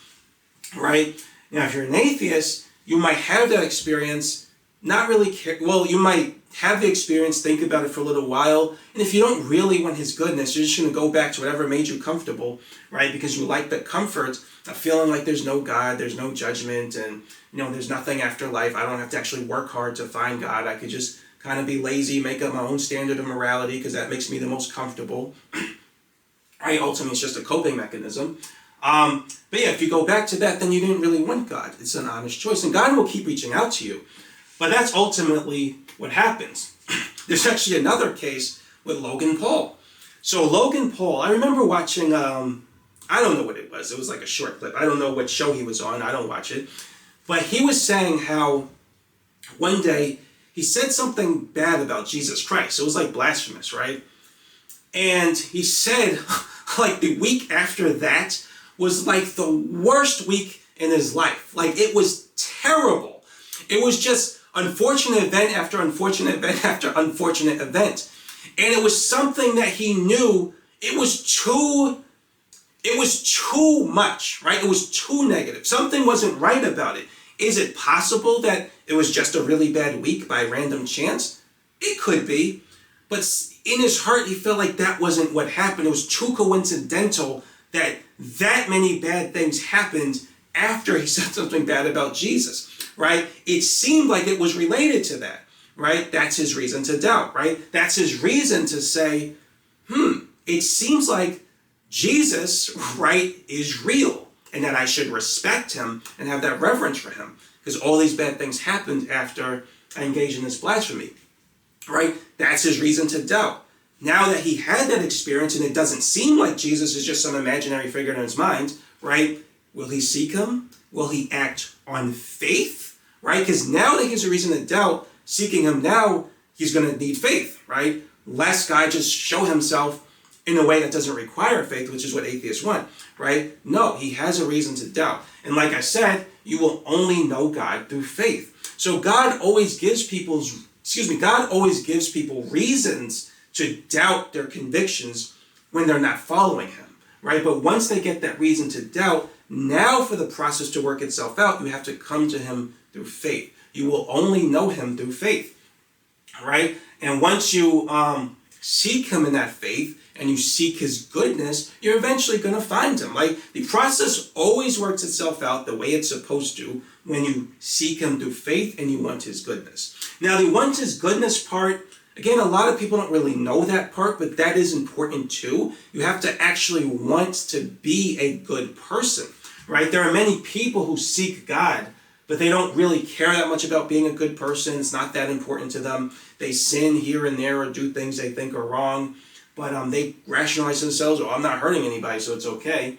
right? Now, if you're an atheist, you might have that experience, not really care. Well, you might have the experience, think about it for a little while, and if you don't really want his goodness, you're just going to go back to whatever made you comfortable, right? Because you like the comfort of feeling like there's no God, there's no judgment, and there's nothing after life. I don't have to actually work hard to find God. I could just kind of be lazy, make up my own standard of morality because that makes me the most comfortable. Right? Ultimately, it's just a coping mechanism. But yeah, if you go back to that, then you didn't really want God. It's an honest choice, and God will keep reaching out to you. But that's ultimately what happens. There's actually another case with Logan Paul. So Logan Paul, I remember watching, I don't know what it was. It was like a short clip. I don't know what show he was on. I don't watch it. But he was saying how one day he said something bad about Jesus Christ. It was like blasphemous, right? And he said, like the week after that was like the worst week in his life. Like it was terrible. It was just unfortunate event after unfortunate event after unfortunate event. And it was something that he knew it was too much, right? It was too negative. Something wasn't right about it. Is it possible that it was just a really bad week by random chance? It could be. But in his heart, he felt like that wasn't what happened. It was too coincidental that many bad things happened after he said something bad about Jesus, right? It seemed like it was related to that, right? That's his reason to doubt, right? That's his reason to say, it seems like Jesus, right, is real, and that I should respect him and have that reverence for him, because all these bad things happened after I engaged in this blasphemy, right? That's his reason to doubt. Now that he had that experience and it doesn't seem like Jesus is just some imaginary figure in his mind, right? Will he seek him? Will he act on faith, right? Because now that he has a reason to doubt, seeking him now, he's going to need faith, right? Lest God just show himself in a way that doesn't require faith, which is what atheists want, right? No, he has a reason to doubt. And like I said, you will only know God through faith. So God always gives people reasons to doubt their convictions when they're not following him, right? But once they get that reason to doubt, now for the process to work itself out, you have to come to him through faith. You will only know him through faith, right? And once you seek him in that faith and you seek his goodness, you're eventually going to find him. Like the process always works itself out the way it's supposed to when you seek him through faith and you want his goodness. Now the want his goodness part, again, a lot of people don't really know that part, but that is important too. You have to actually want to be a good person, right? There are many people who seek God, but they don't really care that much about being a good person. It's not that important to them. They sin here and there or do things they think are wrong, but they rationalize themselves, I'm not hurting anybody, so it's okay.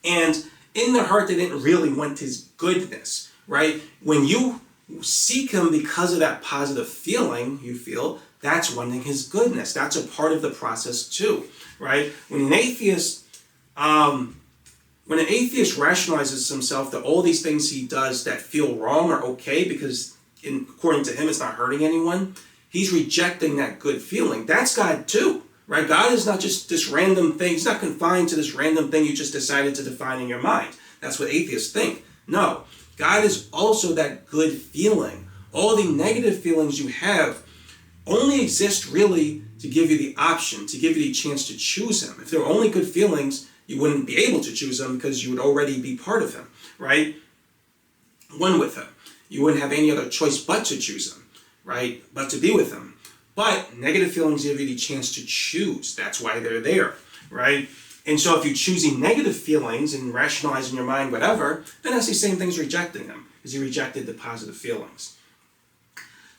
And in their heart, they didn't really want his goodness, right? When you seek him because of that positive feeling you feel, that's wanting his goodness. That's a part of the process too, right? When an atheist rationalizes himself that all these things he does that feel wrong are okay because according to him it's not hurting anyone, he's rejecting that good feeling. That's God too, right? God is not just this random thing. He's not confined to this random thing you just decided to define in your mind. That's what atheists think. No, God is also that good feeling. All the negative feelings you have only exist really to give you the option, to give you the chance to choose him. If there were only good feelings, you wouldn't be able to choose him because you would already be part of him, right? One with him. You wouldn't have any other choice but to choose him, right? But to be with him. But negative feelings give you the chance to choose. That's why they're there, right? And so if you're choosing negative feelings and rationalizing your mind, whatever, then that's the same thing as rejecting them, because you rejected the positive feelings.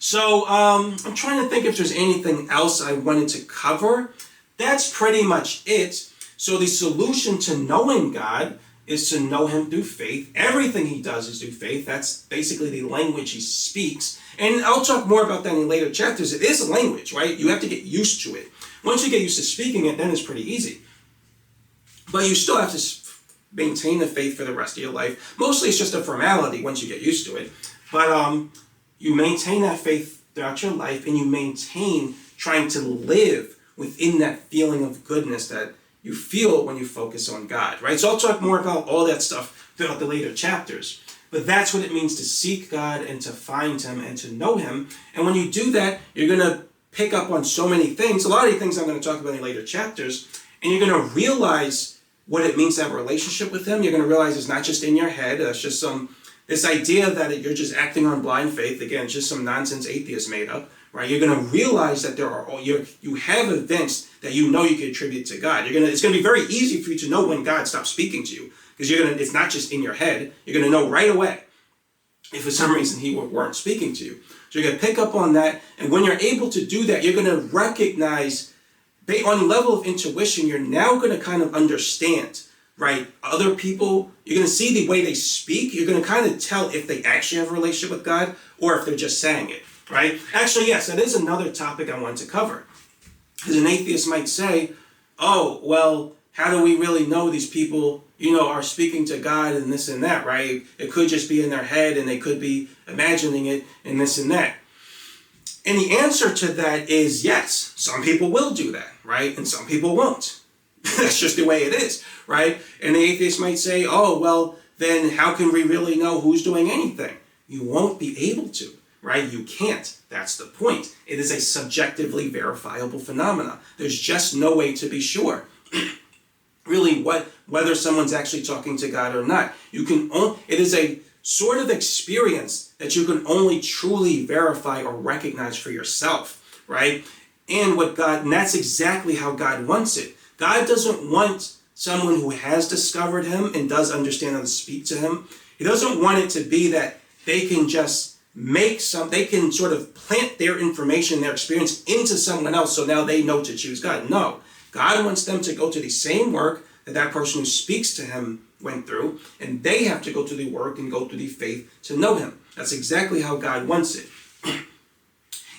So I'm trying to think if there's anything else I wanted to cover. That's pretty much it. So the solution to knowing God is to know him through faith. Everything he does is through faith. That's basically the language he speaks. And I'll talk more about that in later chapters. It is a language, right? You have to get used to it. Once you get used to speaking it, then it's pretty easy. But you still have to maintain the faith for the rest of your life. Mostly it's just a formality once you get used to it. But you maintain that faith throughout your life, and you maintain trying to live within that feeling of goodness that you feel when you focus on God, right? So I'll talk more about all that stuff throughout the later chapters. But that's what it means to seek God and to find Him and to know Him. And when you do that, you're going to pick up on so many things. A lot of the things I'm going to talk about in later chapters. And you're going to realize what it means to have a relationship with Him. You're going to realize it's not just in your head. That's just this idea that you're just acting on blind faith. Again, it's just some nonsense atheists made up, right? You're going to realize that you have events that you know you can attribute to God. It's going to be very easy for you to know when God stops speaking to you, because it's not just in your head. You're going to know right away if for some reason He weren't speaking to you. So you're going to pick up on that, and when you're able to do that, you're going to recognize, on the level of intuition, you're now going to kind of understand, right? Other people, you're going to see the way they speak. You're going to kind of tell if they actually have a relationship with God or if they're just saying it, right? Actually, yes, that is another topic I want to cover. Because an atheist might say, oh, well, how do we really know these people, are speaking to God and this and that, right? It could just be in their head and they could be imagining it and this and that. And the answer to that is yes, some people will do that, right? And some people won't. That's just the way it is, right? And the atheist might say, oh, well, then how can we really know who's doing anything? You won't be able to, right? You can't. That's the point. It is a subjectively verifiable phenomenon. There's just no way to be sure. Really, whether someone's actually talking to God or not. It is a sort of experience that you can only truly verify or recognize for yourself, right? And that's exactly how God wants it. God doesn't want someone who has discovered Him and does understand how to speak to Him. He doesn't want it to be that they can just they can sort of plant their information, their experience into someone else so now they know to choose God. No. God wants them to go to the same work that person who speaks to Him went through, and they have to go through the work and go through the faith to know Him. That's exactly how God wants it.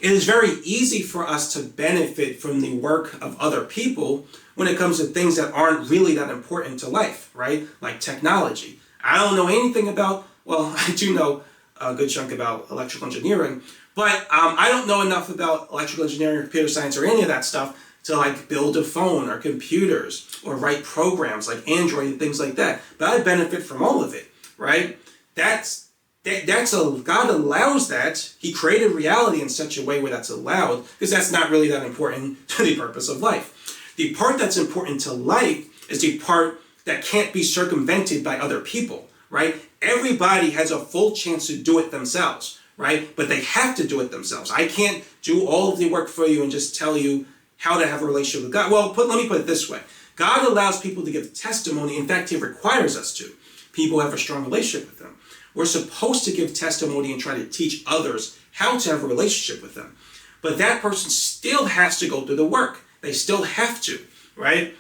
It is very easy for us to benefit from the work of other people when it comes to things that aren't really that important to life, right? Like technology. I don't know anything about, well, I do know a good chunk about electrical engineering, but I don't know enough about electrical engineering or computer science or any of that stuff to build a phone or computers or write programs like Android and things like that. But I benefit from all of it, right? God allows that. He created reality in such a way where that's allowed, because that's not really that important to the purpose of life. The part that's important to life is the part that can't be circumvented by other people, right? Everybody has a full chance to do it themselves, right? But they have to do it themselves. I can't do all of the work for you and just tell you how to have a relationship with God. Well, let me put it this way. God allows people to give testimony. In fact, He requires us to. People have a strong relationship with Him. We're supposed to give testimony and try to teach others how to have a relationship with Him. But that person still has to go through the work. They still have to, right?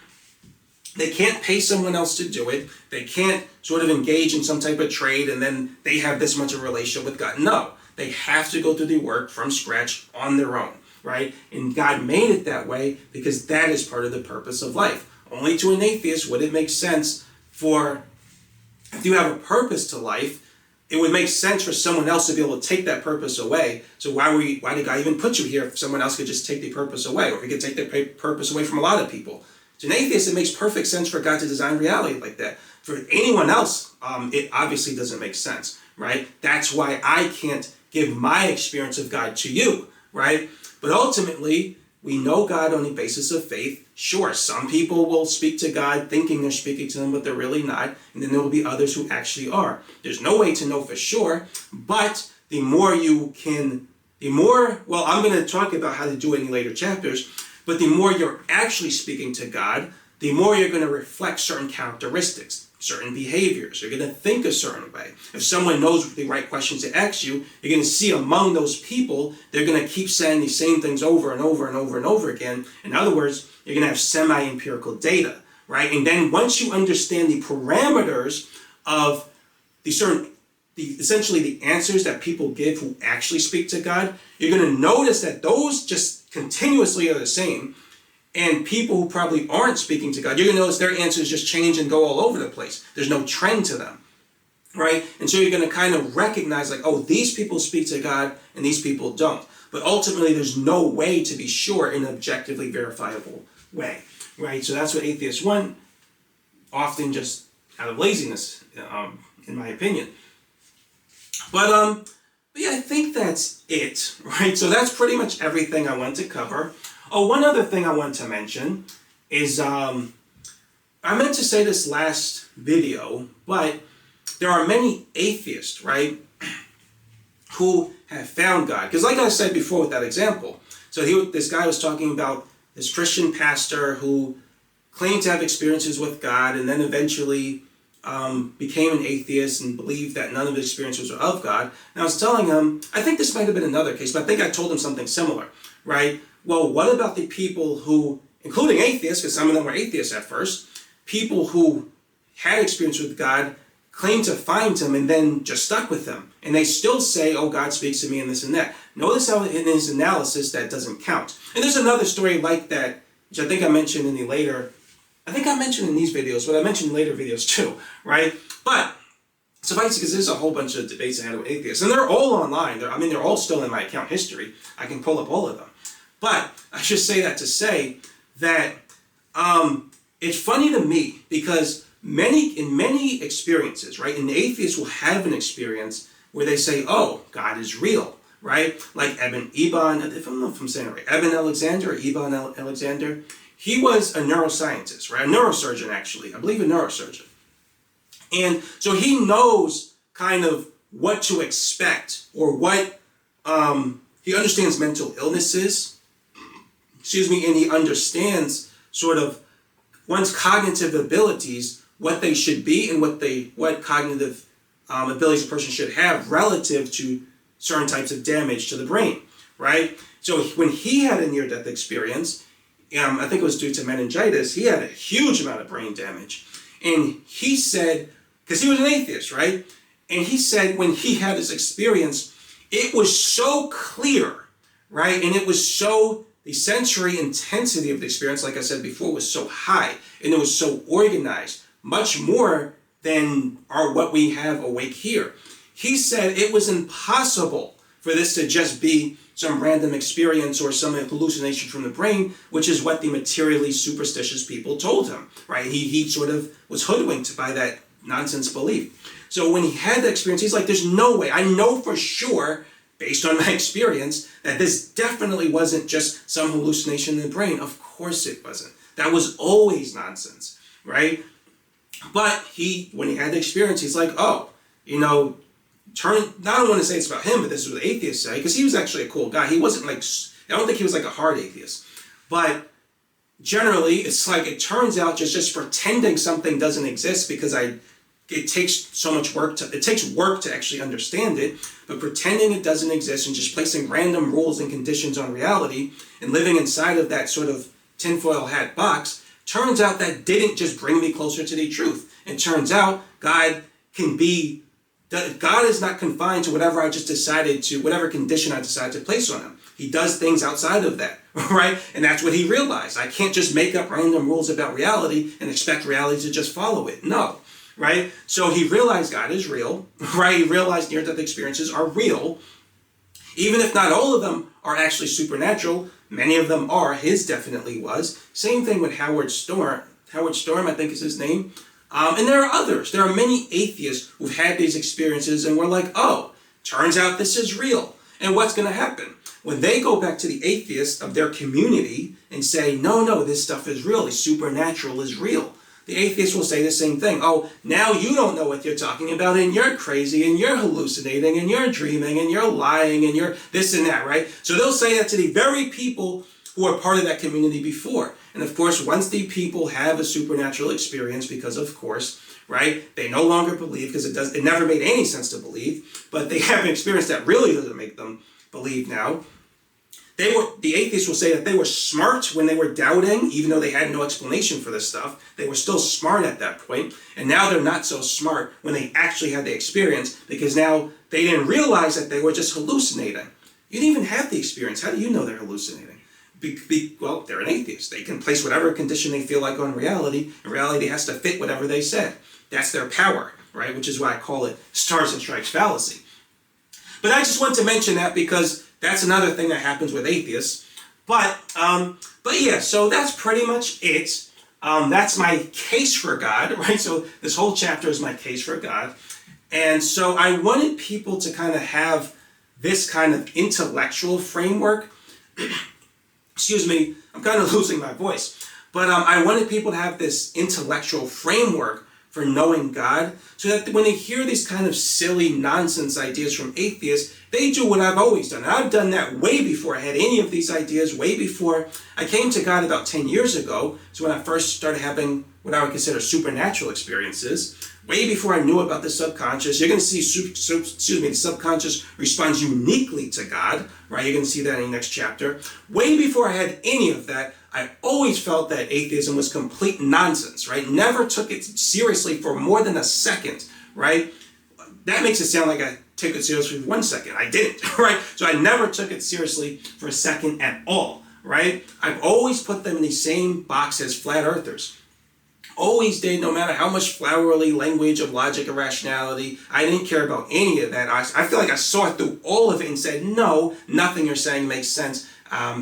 They can't pay someone else to do it. They can't sort of engage in some type of trade and then they have this much of a relationship with God. No, they have to go through the work from scratch on their own, right? And God made it that way because that is part of the purpose of life. Only to an atheist would it make sense if you have a purpose to life, it would make sense for someone else to be able to take that purpose away. So why did God even put you here if someone else could just take the purpose away, or if He could take the purpose away from a lot of people? To an atheist, it makes perfect sense for God to design reality like that. For anyone else, it obviously doesn't make sense, right? That's why I can't give my experience of God to you, right? But ultimately, we know God on the basis of faith. Sure, some people will speak to God thinking they're speaking to Him, but they're really not. And then there will be others who actually are. There's no way to know for sure, but I'm going to talk about how to do it in later chapters, but the more you're actually speaking to God, the more you're going to reflect certain characteristics, certain behaviors. You're going to think a certain way. If someone knows the right questions to ask you, you're going to see among those people, they're going to keep saying the same things over and over and over and over again. In other words, you're going to have semi-empirical data, right? And then once you understand the parameters of essentially the answers that people give who actually speak to God, you're going to notice that those just continuously are the same. and people who probably aren't speaking to God, you're going to notice their answers just change and go all over the place. There's no trend to them, right? And so you're going to kind of recognize like, oh, these people speak to God and these people don't. But ultimately, there's no way to be sure in an objectively verifiable way, right? So that's what atheists want, often just out of laziness, in my opinion. But yeah, I think that's it, right? So that's pretty much everything I want to cover. Oh, one other thing I want to mention is, I meant to say this last video, but there are many atheists, right, who have found God. Because like I said before with that example, so this guy was talking about this Christian pastor who claimed to have experiences with God and then eventually became an atheist and believed that none of his experiences were of God. And I was telling him, I think this might have been another case, but I think I told him something similar, right? Well, what about the people who, including atheists, because some of them were atheists at first, people who had experience with God, claimed to find him and then just stuck with him. And they still say, oh, God speaks to me and this and that. Notice how in his analysis that doesn't count. And there's another story like that, which I think I mentioned in these videos, but I mentioned in later videos too, right? But suffice it, because there's a whole bunch of debates I had with atheists, and they're all online. They're all still in my account history. I can pull up all of them. But I just say that to say that it's funny to me because in many experiences, right, an atheist will have an experience where they say, oh, God is real, right? Like Eben Alexander, he was a neuroscientist, right? A neurosurgeon, actually. I believe a neurosurgeon. And so he knows kind of what to expect or what, he understands mental illnesses, and he understands sort of one's cognitive abilities, what they should be and what cognitive abilities a person should have relative to certain types of damage to the brain, right? So when he had a near-death experience, I think it was due to meningitis, he had a huge amount of brain damage. And he said, because he was an atheist, right? And he said when he had this experience, it was so clear, right? And it was so, the sensory intensity of the experience, like I said before, was so high. And it was so organized, much more than what we have awake here. He said it was impossible for this to just be some random experience or some hallucination from the brain, which is what the materially superstitious people told him, right? He sort of was hoodwinked by that nonsense belief. So when he had that experience, he's like, there's no way. I know for sure, based on my experience, that this definitely wasn't just some hallucination in the brain. Of course it wasn't. That was always nonsense, right? But when he had the experience, he's like, oh, now I don't want to say it's about him, but this is what atheists say, because he was actually a cool guy. He wasn't like, I don't think he was like a hard atheist. But generally, it's like, it turns out just pretending something doesn't exist because it takes so much work it takes work to actually understand it, but pretending it doesn't exist and just placing random rules and conditions on reality and living inside of that sort of tinfoil hat box, turns out that didn't just bring me closer to the truth. It turns out God is not confined to whatever condition I decided to place on him. He does things outside of that, right? And that's what he realized. I can't just make up random rules about reality and expect reality to just follow it. No, right? So he realized God is real, right? He realized near-death experiences are real. Even if not all of them are actually supernatural, many of them are. His definitely was. Same thing with Howard Storm. Howard Storm, I think is his name. And there are others. There are many atheists who've had these experiences and were like, oh, turns out this is real. And what's going to happen? When they go back to the atheists of their community and say, no, this stuff is real, the supernatural is real, the atheists will say the same thing. Oh, now you don't know what you're talking about, and you're crazy, and you're hallucinating, and you're dreaming, and you're lying, and you're this and that, right? So they'll say that to the very people who are part of that community before. And of course, once the people have a supernatural experience, because of course, right, they no longer believe, because it never made any sense to believe, but they have an experience that really doesn't make them believe now. The atheists will say that they were smart when they were doubting, even though they had no explanation for this stuff. They were still smart at that point, and now they're not so smart when they actually had the experience, because now they didn't realize that they were just hallucinating. You didn't even have the experience. How do you know they're hallucinating? Well, they're an atheist. They can place whatever condition they feel like on reality, and reality has to fit whatever they said. That's their power, right? Which is why I call it stars and stripes fallacy. But I just want to mention that because that's another thing that happens with atheists. But yeah, so that's pretty much it. That's my case for God, right? So this whole chapter is my case for God. And so I wanted people to kind of have this kind of intellectual framework. Excuse me, I'm kind of losing my voice. But I wanted people to have this intellectual framework for knowing God, so that when they hear these kind of silly nonsense ideas from atheists, they do what I've always done. And I've done that way before I had any of these ideas, way before I came to God about 10 years ago. So when I first started having what I would consider supernatural experiences, way before I knew about the subconscious. You're going to see, the subconscious responds uniquely to God, right? You're going to see that in the next chapter. Way before I had any of that, I always felt that atheism was complete nonsense, right? Never took it seriously for more than a second, right? That makes it sound like I took it seriously for 1 second. I didn't, right? So I never took it seriously for a second at all, right? I've always put them in the same box as flat earthers. Always did, no matter how much flowery language of logic and rationality. I didn't care about any of that. I feel like I saw through all of it and said, no, nothing you're saying makes sense.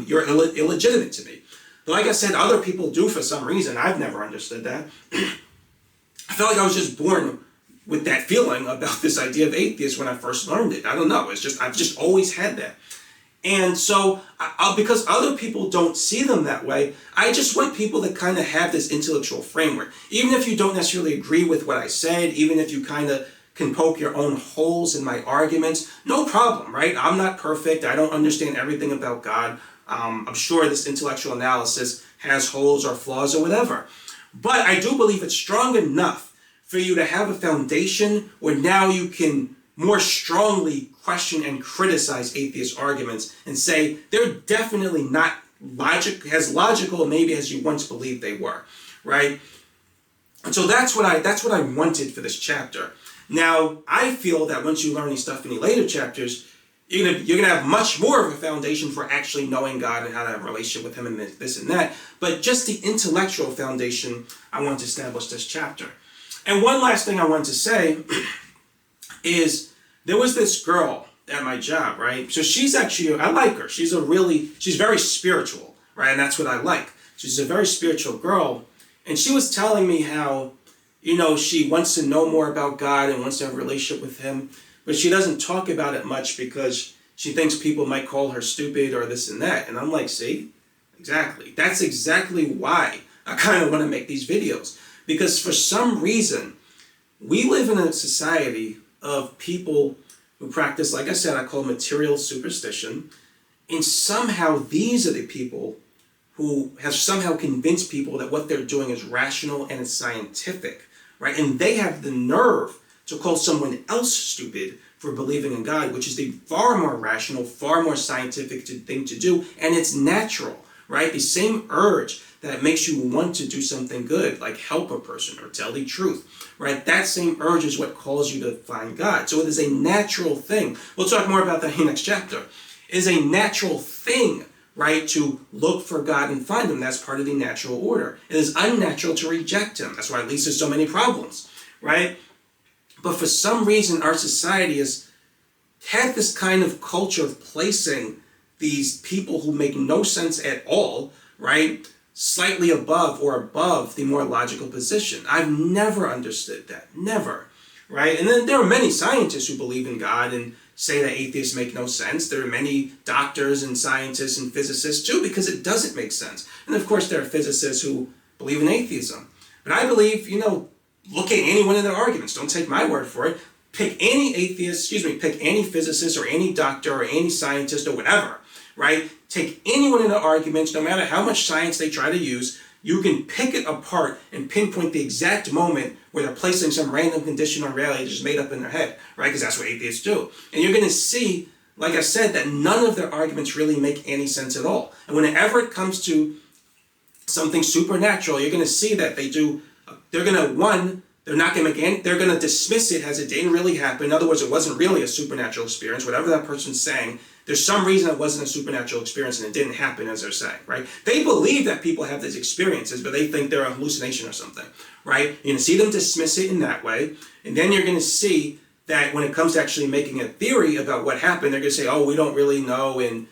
You're illegitimate to me. But like I said, other people do for some reason. I've never understood that. I felt like I was just born with that feeling about this idea of atheist when I first learned it. I don't know. I've just always had that. And so, because other people don't see them that way, I just want people to kind of have this intellectual framework. Even if you don't necessarily agree with what I said, even if you kind of can poke your own holes in my arguments, no problem, right? I'm not perfect. I don't understand everything about God. I'm sure this intellectual analysis has holes or flaws or whatever. But I do believe it's strong enough for you to have a foundation where now you can more strongly question and criticize atheist arguments and say they're definitely not as logical maybe as you once believed they were, right? And so that's what I wanted for this chapter. Now, I feel that once you learn these stuff in the later chapters, you're gonna have much more of a foundation for actually knowing God and how to have a relationship with Him and this and that. But just the intellectual foundation, I want to establish this chapter. And one last thing I want to say is there was this girl at my job, right? So she's actually, I like her. She's very spiritual, right? And that's what I like. She's a very spiritual girl. And she was telling me how, she wants to know more about God and wants to have a relationship with Him. But she doesn't talk about it much because she thinks people might call her stupid or this and that. And I'm like, see? Exactly. That's exactly why I kind of want to make these videos. Because for some reason, we live in a society of people who practice, like I said, I call material superstition. And somehow these are the people who have somehow convinced people that what they're doing is rational and it's scientific, right? And they have the nerve to call someone else stupid for believing in God, which is the far more rational, far more scientific thing to do, and it's natural, right? The same urge that makes you want to do something good, like help a person or tell the truth, right? That same urge is what calls you to find God. So it is a natural thing. We'll talk more about that in the next chapter. It is a natural thing, right, to look for God and find Him. That's part of the natural order. It is unnatural to reject Him. That's why it leads to so many problems, right? But for some reason, our society has had this kind of culture of placing these people who make no sense at all, right, slightly above or above the more logical position. I've never understood that. Never, right? And then there are many scientists who believe in God and say that atheists make no sense. There are many doctors and scientists and physicists too, because it doesn't make sense. And of course, there are physicists who believe in atheism. But I believe, look at any one of their arguments. Don't take my word for it. Pick any pick any physicist or any doctor or any scientist or whatever, right? Take any one of their arguments, no matter how much science they try to use, you can pick it apart and pinpoint the exact moment where they're placing some random condition on reality just made up in their head, right? Because that's what atheists do. And you're going to see, like I said, that none of their arguments really make any sense at all. And whenever it comes to something supernatural, you're going to see that they're going to dismiss it as it didn't really happen. In other words, it wasn't really a supernatural experience, whatever that person's saying. there's some reason it wasn't a supernatural experience and it didn't happen as they're saying, right? They believe that people have these experiences, but they think they're a hallucination or something, right? You're going to see them dismiss it in that way, and then you're going to see that when it comes to actually making a theory about what happened, they're going to say, oh, we don't really know, and,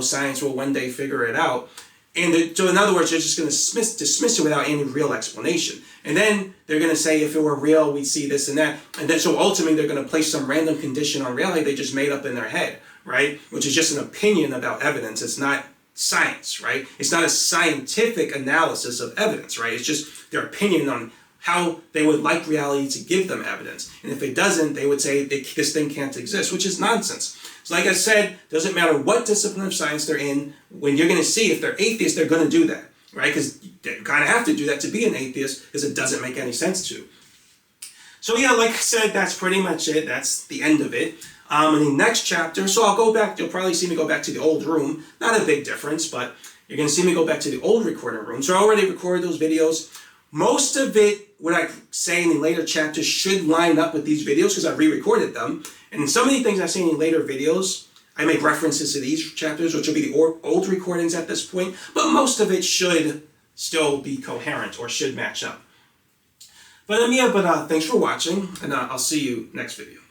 science will one day figure it out. And so in other words, they're just going to dismiss it without any real explanation. And then they're going to say, if it were real, we'd see this and that. And then so ultimately they're going to place some random condition on reality they just made up in their head, right? Which is just an opinion about evidence. It's not science, right? It's not a scientific analysis of evidence, right? It's just their opinion on how they would like reality to give them evidence. And if it doesn't, they would say this thing can't exist, which is nonsense. So like I said, doesn't matter what discipline of science they're in, when you're going to see if they're atheists, they're going to do that, right? Because they kind of have to do that to be an atheist, because it doesn't make any sense to. So yeah, like I said, that's pretty much it. That's the end of it. In the next chapter, so I'll go back, you'll probably see me go back to the old room. Not a big difference, but you're going to see me go back to the old recording room. So I already recorded those videos. Most of it, what I say in the later chapters, should line up with these videos because I re-recorded them. And in so many things I say in later videos, I make references to these chapters, which will be the old recordings at this point. But most of it should still be coherent or should match up. But thanks for watching, and I'll see you next video.